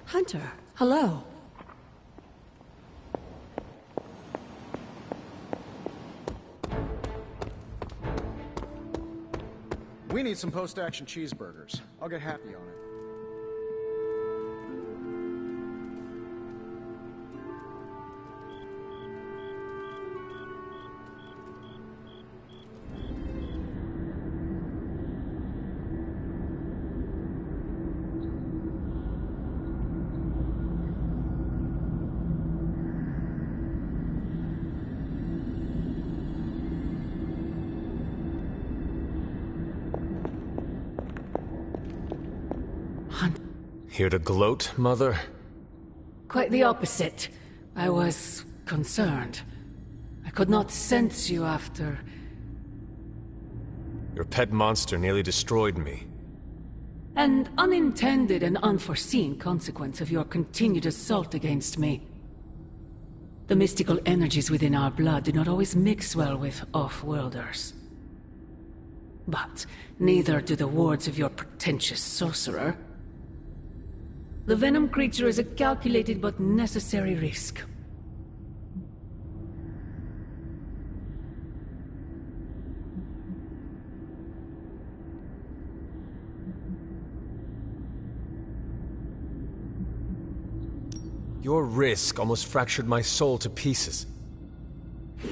Hunter, hello. We need some post-action cheeseburgers. I'll get Happy on it. Here to gloat, Mother? Quite the opposite. I was concerned. I could not sense you after... Your pet monster nearly destroyed me. An unintended and unforeseen consequence of your continued assault against me. The mystical energies within our blood do not always mix well with off-worlders. But neither do the wards of your pretentious sorcerer. The venom creature is a calculated but necessary risk. Your risk almost fractured my soul to pieces.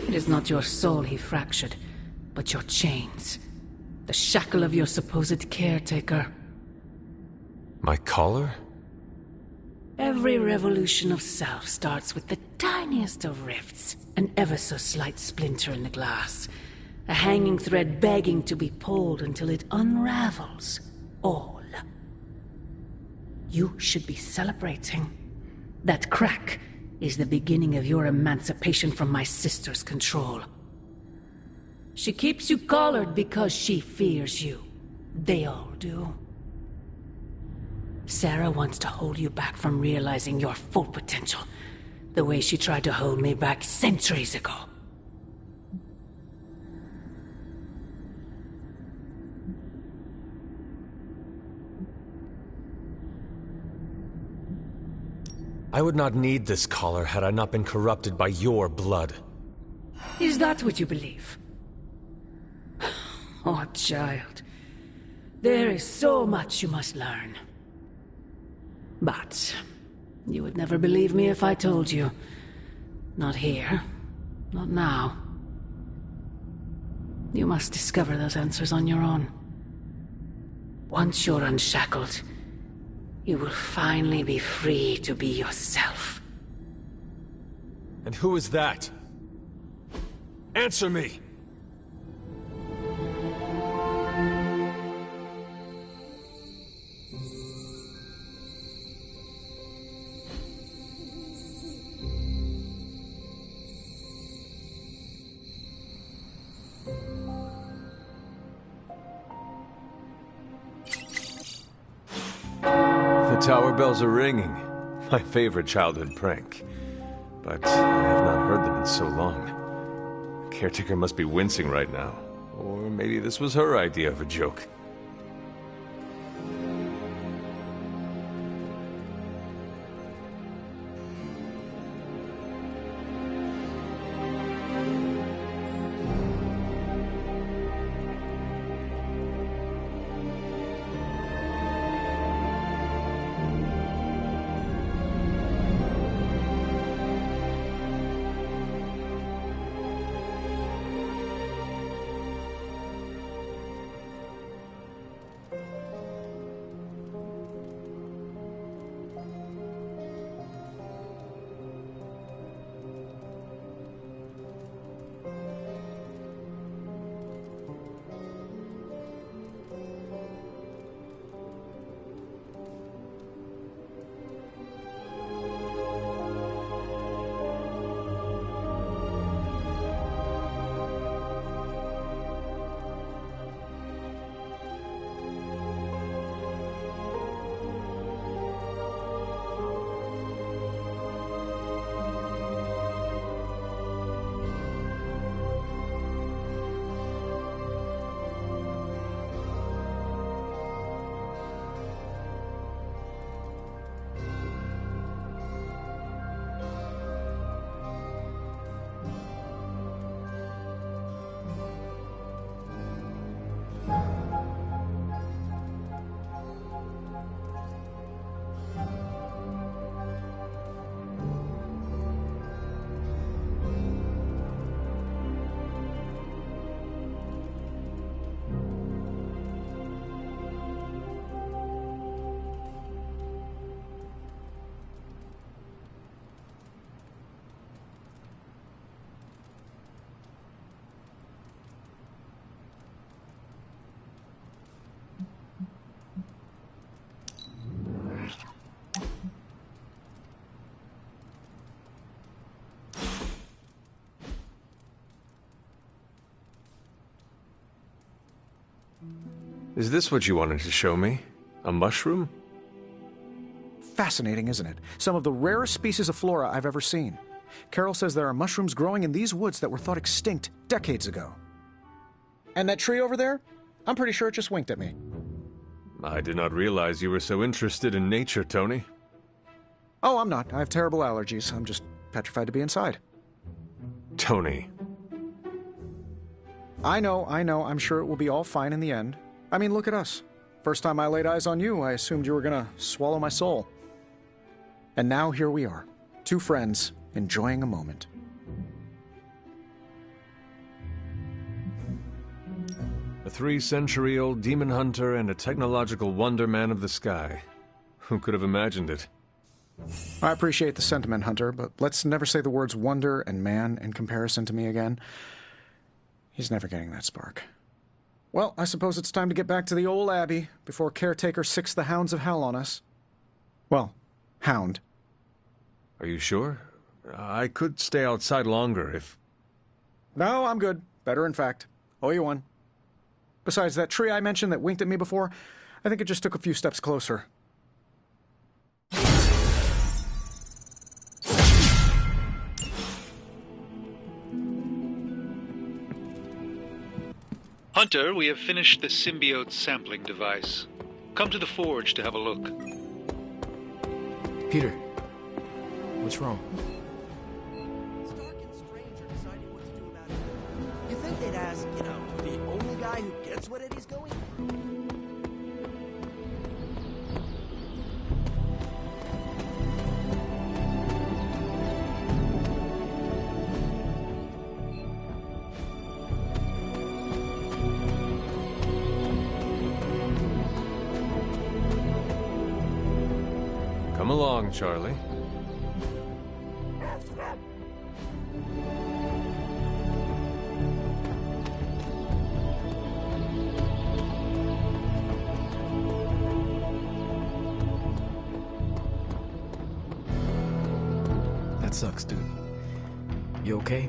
It is not your soul he fractured, but your chains. The shackle of your supposed caretaker. My collar? Every revolution of self starts with the tiniest of rifts. An ever so slight splinter in the glass. A hanging thread begging to be pulled until it unravels. All. You should be celebrating. That crack is the beginning of your emancipation from my sister's control. She keeps you collared because she fears you. They all do. Sarah wants to hold you back from realizing your full potential, the way she tried to hold me back centuries ago. I would not need this collar had I not been corrupted by your blood. Is that what you believe? Oh, child. There is so much you must learn. But you would never believe me if I told you. Not here. Not now. You must discover those answers on your own. Once you're unshackled, you will finally be free to be yourself. And who is that? Answer me! The tower bells are ringing. My favorite childhood prank. But I have not heard them in so long. Caretaker must be wincing right now. Or maybe this was her idea of a joke. Is this what you wanted to show me? A mushroom? Fascinating, isn't it? Some of the rarest species of flora I've ever seen. Carol says there are mushrooms growing in these woods that were thought extinct decades ago. And that tree over there? I'm pretty sure it just winked at me. I did not realize you were so interested in nature, Tony. Oh, I'm not. I have terrible allergies. I'm just petrified to be inside. Tony. I know. I'm sure it will be all fine in the end. I mean, look at us. First time I laid eyes on you, I assumed you were gonna swallow my soul. And now here we are, two friends enjoying a moment. A 3-century-old demon hunter and a technological wonder man of the sky. Who could have imagined it? I appreciate the sentiment, Hunter, but let's never say the words wonder and man in comparison to me again. He's never getting that spark. Well, I suppose it's time to get back to the old Abbey before Caretaker sicks the hounds of hell on us. Well, hound. Are you sure? I could stay outside longer if... No, I'm good. Better, in fact. Owe you one. Besides, that tree I mentioned that winked at me before, I think it just took a few steps closer. Hunter, we have finished the symbiote sampling device. Come to the forge to have a look. Peter, what's wrong? Stark and Strange are deciding what to do about it. You think they'd ask, the only guy who gets what Eddie's going? Come along, Charlie. That sucks, dude. You okay?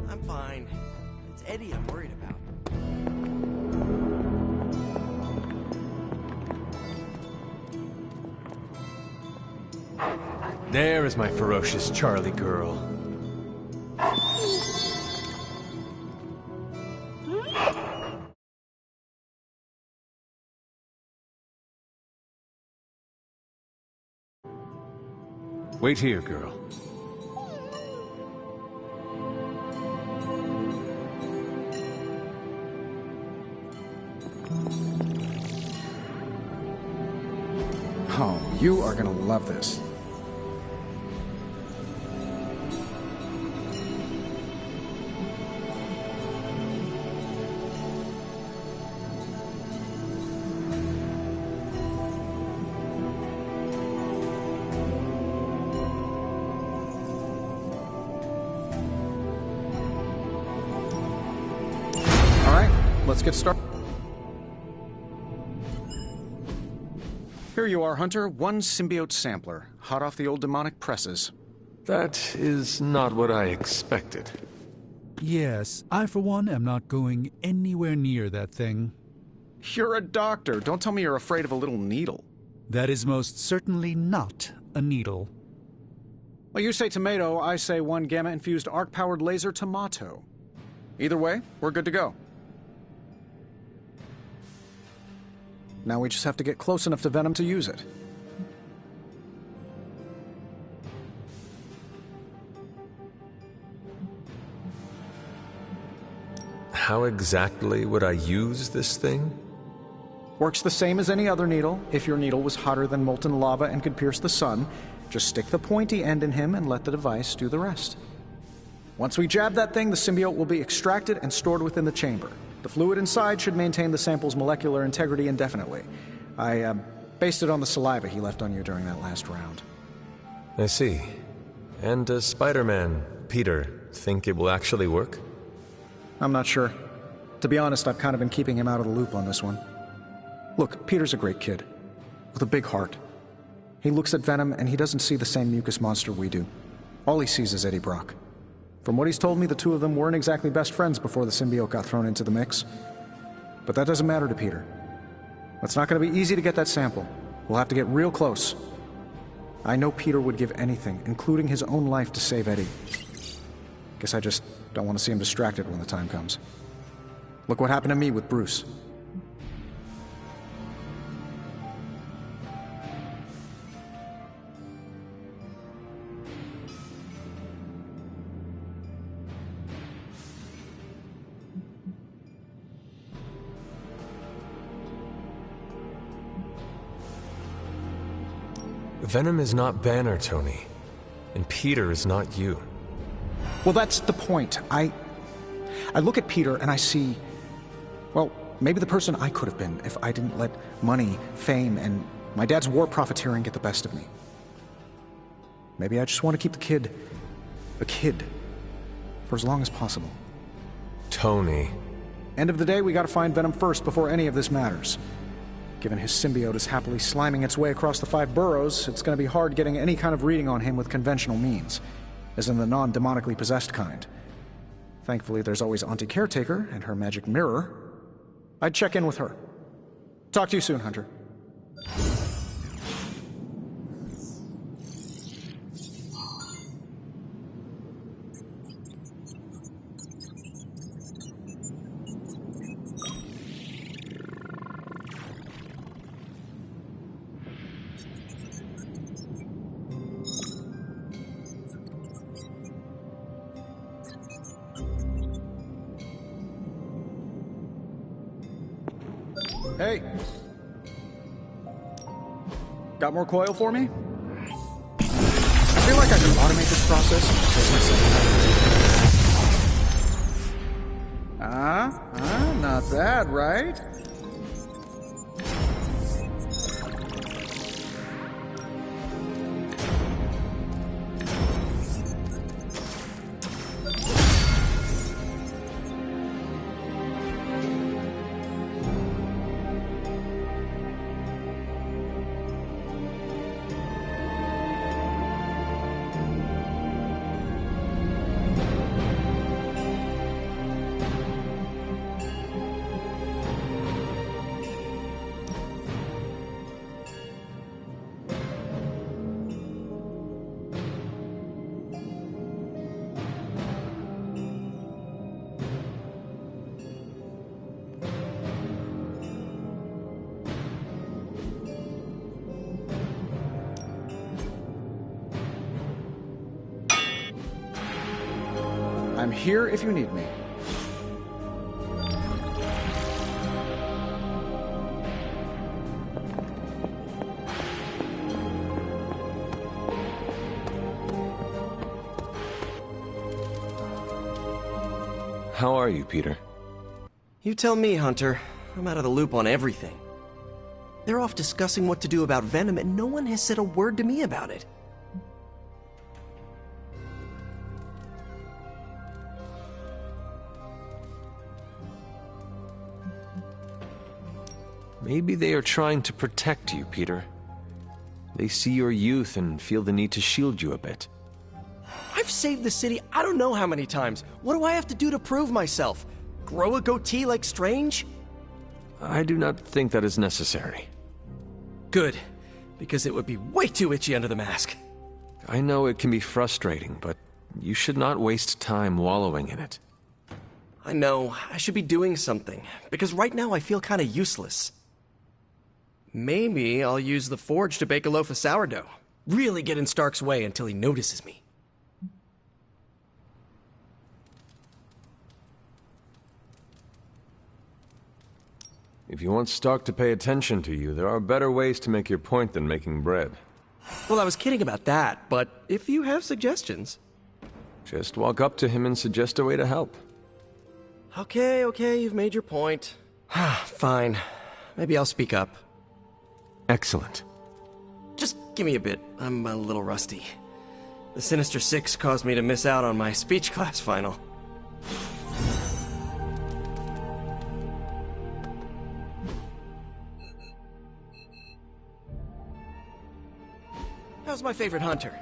I'm fine. It's Eddie I'm worried about. There is my ferocious Charlie girl. Wait here, girl. Oh, you are gonna love this. All right, let's get started. Here you are, Hunter. One symbiote sampler, hot off the old demonic presses. That is not what I expected. Yes, I for one am not going anywhere near that thing. You're a doctor. Don't tell me you're afraid of a little needle. That is most certainly not a needle. Well, you say tomato, I say one gamma-infused arc-powered laser tomato. Either way, we're good to go. Now we just have to get close enough to Venom to use it. How exactly would I use this thing? Works the same as any other needle. If your needle was hotter than molten lava and could pierce the sun, just stick the pointy end in him and let the device do the rest. Once we jab that thing, the symbiote will be extracted and stored within the chamber. The fluid inside should maintain the sample's molecular integrity indefinitely. I based it on the saliva he left on you during that last round. I see. And does Spider-Man, Peter, think it will actually work? I'm not sure. To be honest, I've kind of been keeping him out of the loop on this one. Look, Peter's a great kid, with a big heart. He looks at Venom and he doesn't see the same mucus monster we do. All he sees is Eddie Brock. From what he's told me, the two of them weren't exactly best friends before the symbiote got thrown into the mix. But that doesn't matter to Peter. It's not going to be easy to get that sample. We'll have to get real close. I know Peter would give anything, including his own life, to save Eddie. Guess I just don't want to see him distracted when the time comes. Look what happened to me with Bruce. Venom is not Banner, Tony. And Peter is not you. Well, that's the point. I look at Peter and I see, well, maybe the person I could have been if I didn't let money, fame, and my dad's war profiteering get the best of me. Maybe I just want to keep the kid a kid for as long as possible. Tony. End of the day, we gotta find Venom first before any of this matters. Given his symbiote is happily sliming its way across the 5 boroughs, it's gonna be hard getting any kind of reading on him with conventional means, as in the non-demonically possessed kind. Thankfully, there's always Auntie Caretaker and her magic mirror. I'd check in with her. Talk to you soon, Hunter. Hey. Got more coil for me? I feel like I can automate this process. Not bad, right? I'm here if you need me. How are you, Peter? You tell me, Hunter. I'm out of the loop on everything. They're off discussing what to do about Venom, and no one has said a word to me about it. Maybe they are trying to protect you, Peter. They see your youth and feel the need to shield you a bit. I've saved the city I don't know how many times. What do I have to do to prove myself? Grow a goatee like Strange? I do not think that is necessary. Good, because it would be way too itchy under the mask. I know it can be frustrating, but you should not waste time wallowing in it. I know, I should be doing something, because right now I feel kinda useless. Maybe I'll use the forge to bake a loaf of sourdough. Really get in Stark's way until he notices me. If you want Stark to pay attention to you, there are better ways to make your point than making bread. Well, I was kidding about that, but if you have suggestions... Just walk up to him and suggest a way to help. Okay, you've made your point. Fine. Maybe I'll speak up. Excellent. Just give me a bit. I'm a little rusty. The Sinister Six caused me to miss out on my speech class final. How's my favorite hunter?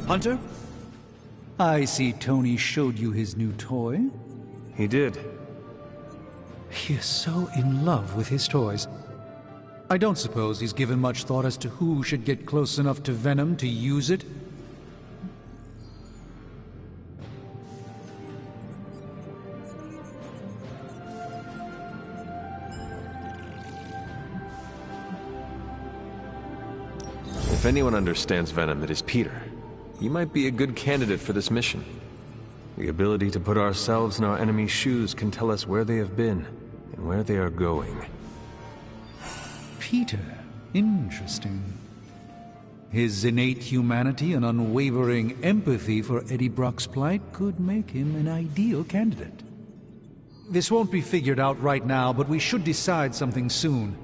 Hunter? I see Tony showed you his new toy. He did. He is so in love with his toys. I don't suppose he's given much thought as to who should get close enough to Venom to use it. If anyone understands Venom, it is Peter. He might be a good candidate for this mission. The ability to put ourselves in our enemy's shoes can tell us where they have been and where they are going. Peter. Interesting. His innate humanity and unwavering empathy for Eddie Brock's plight could make him an ideal candidate. This won't be figured out right now, but we should decide something soon.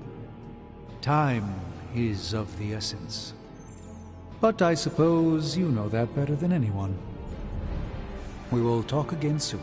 Time is of the essence. But I suppose you know that better than anyone. We will talk again soon.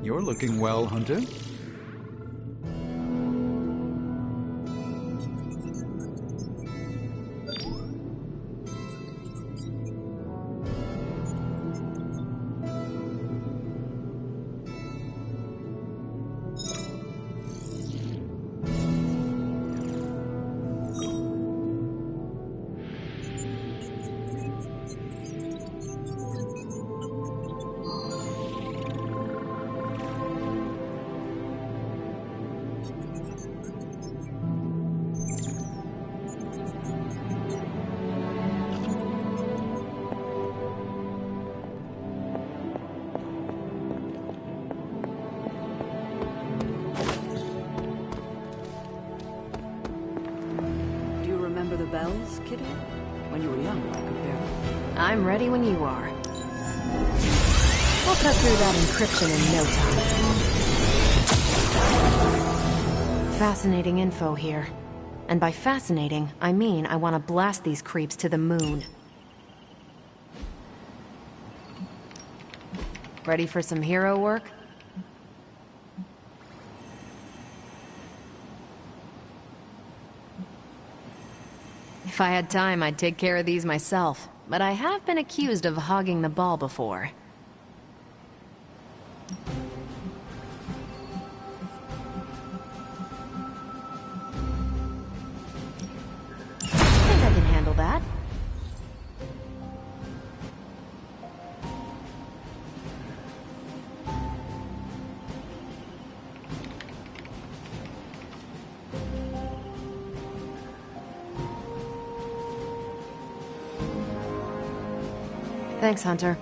You're looking well, Hunter. Remember the bells, kiddo? When you were young, I could barely. I'm ready when you are. We'll cut through that encryption in no time. Fascinating info here. And by fascinating, I mean I want to blast these creeps to the moon. Ready for some hero work? If I had time, I'd take care of these myself, but I have been accused of hogging the ball before. I think I can handle that. Thanks, Hunter.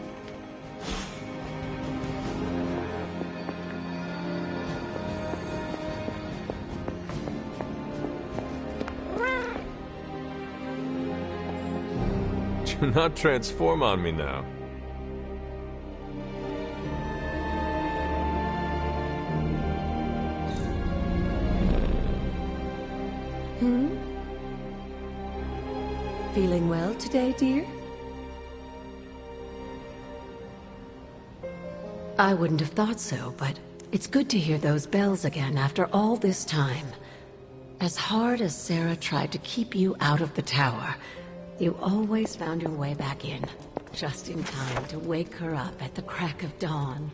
Do not transform on me now. Feeling well today, dear? I wouldn't have thought so, but it's good to hear those bells again after all this time. As hard as Sarah tried to keep you out of the tower, you always found your way back in, just in time to wake her up at the crack of dawn.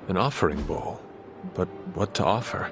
An offering bowl. But what to offer?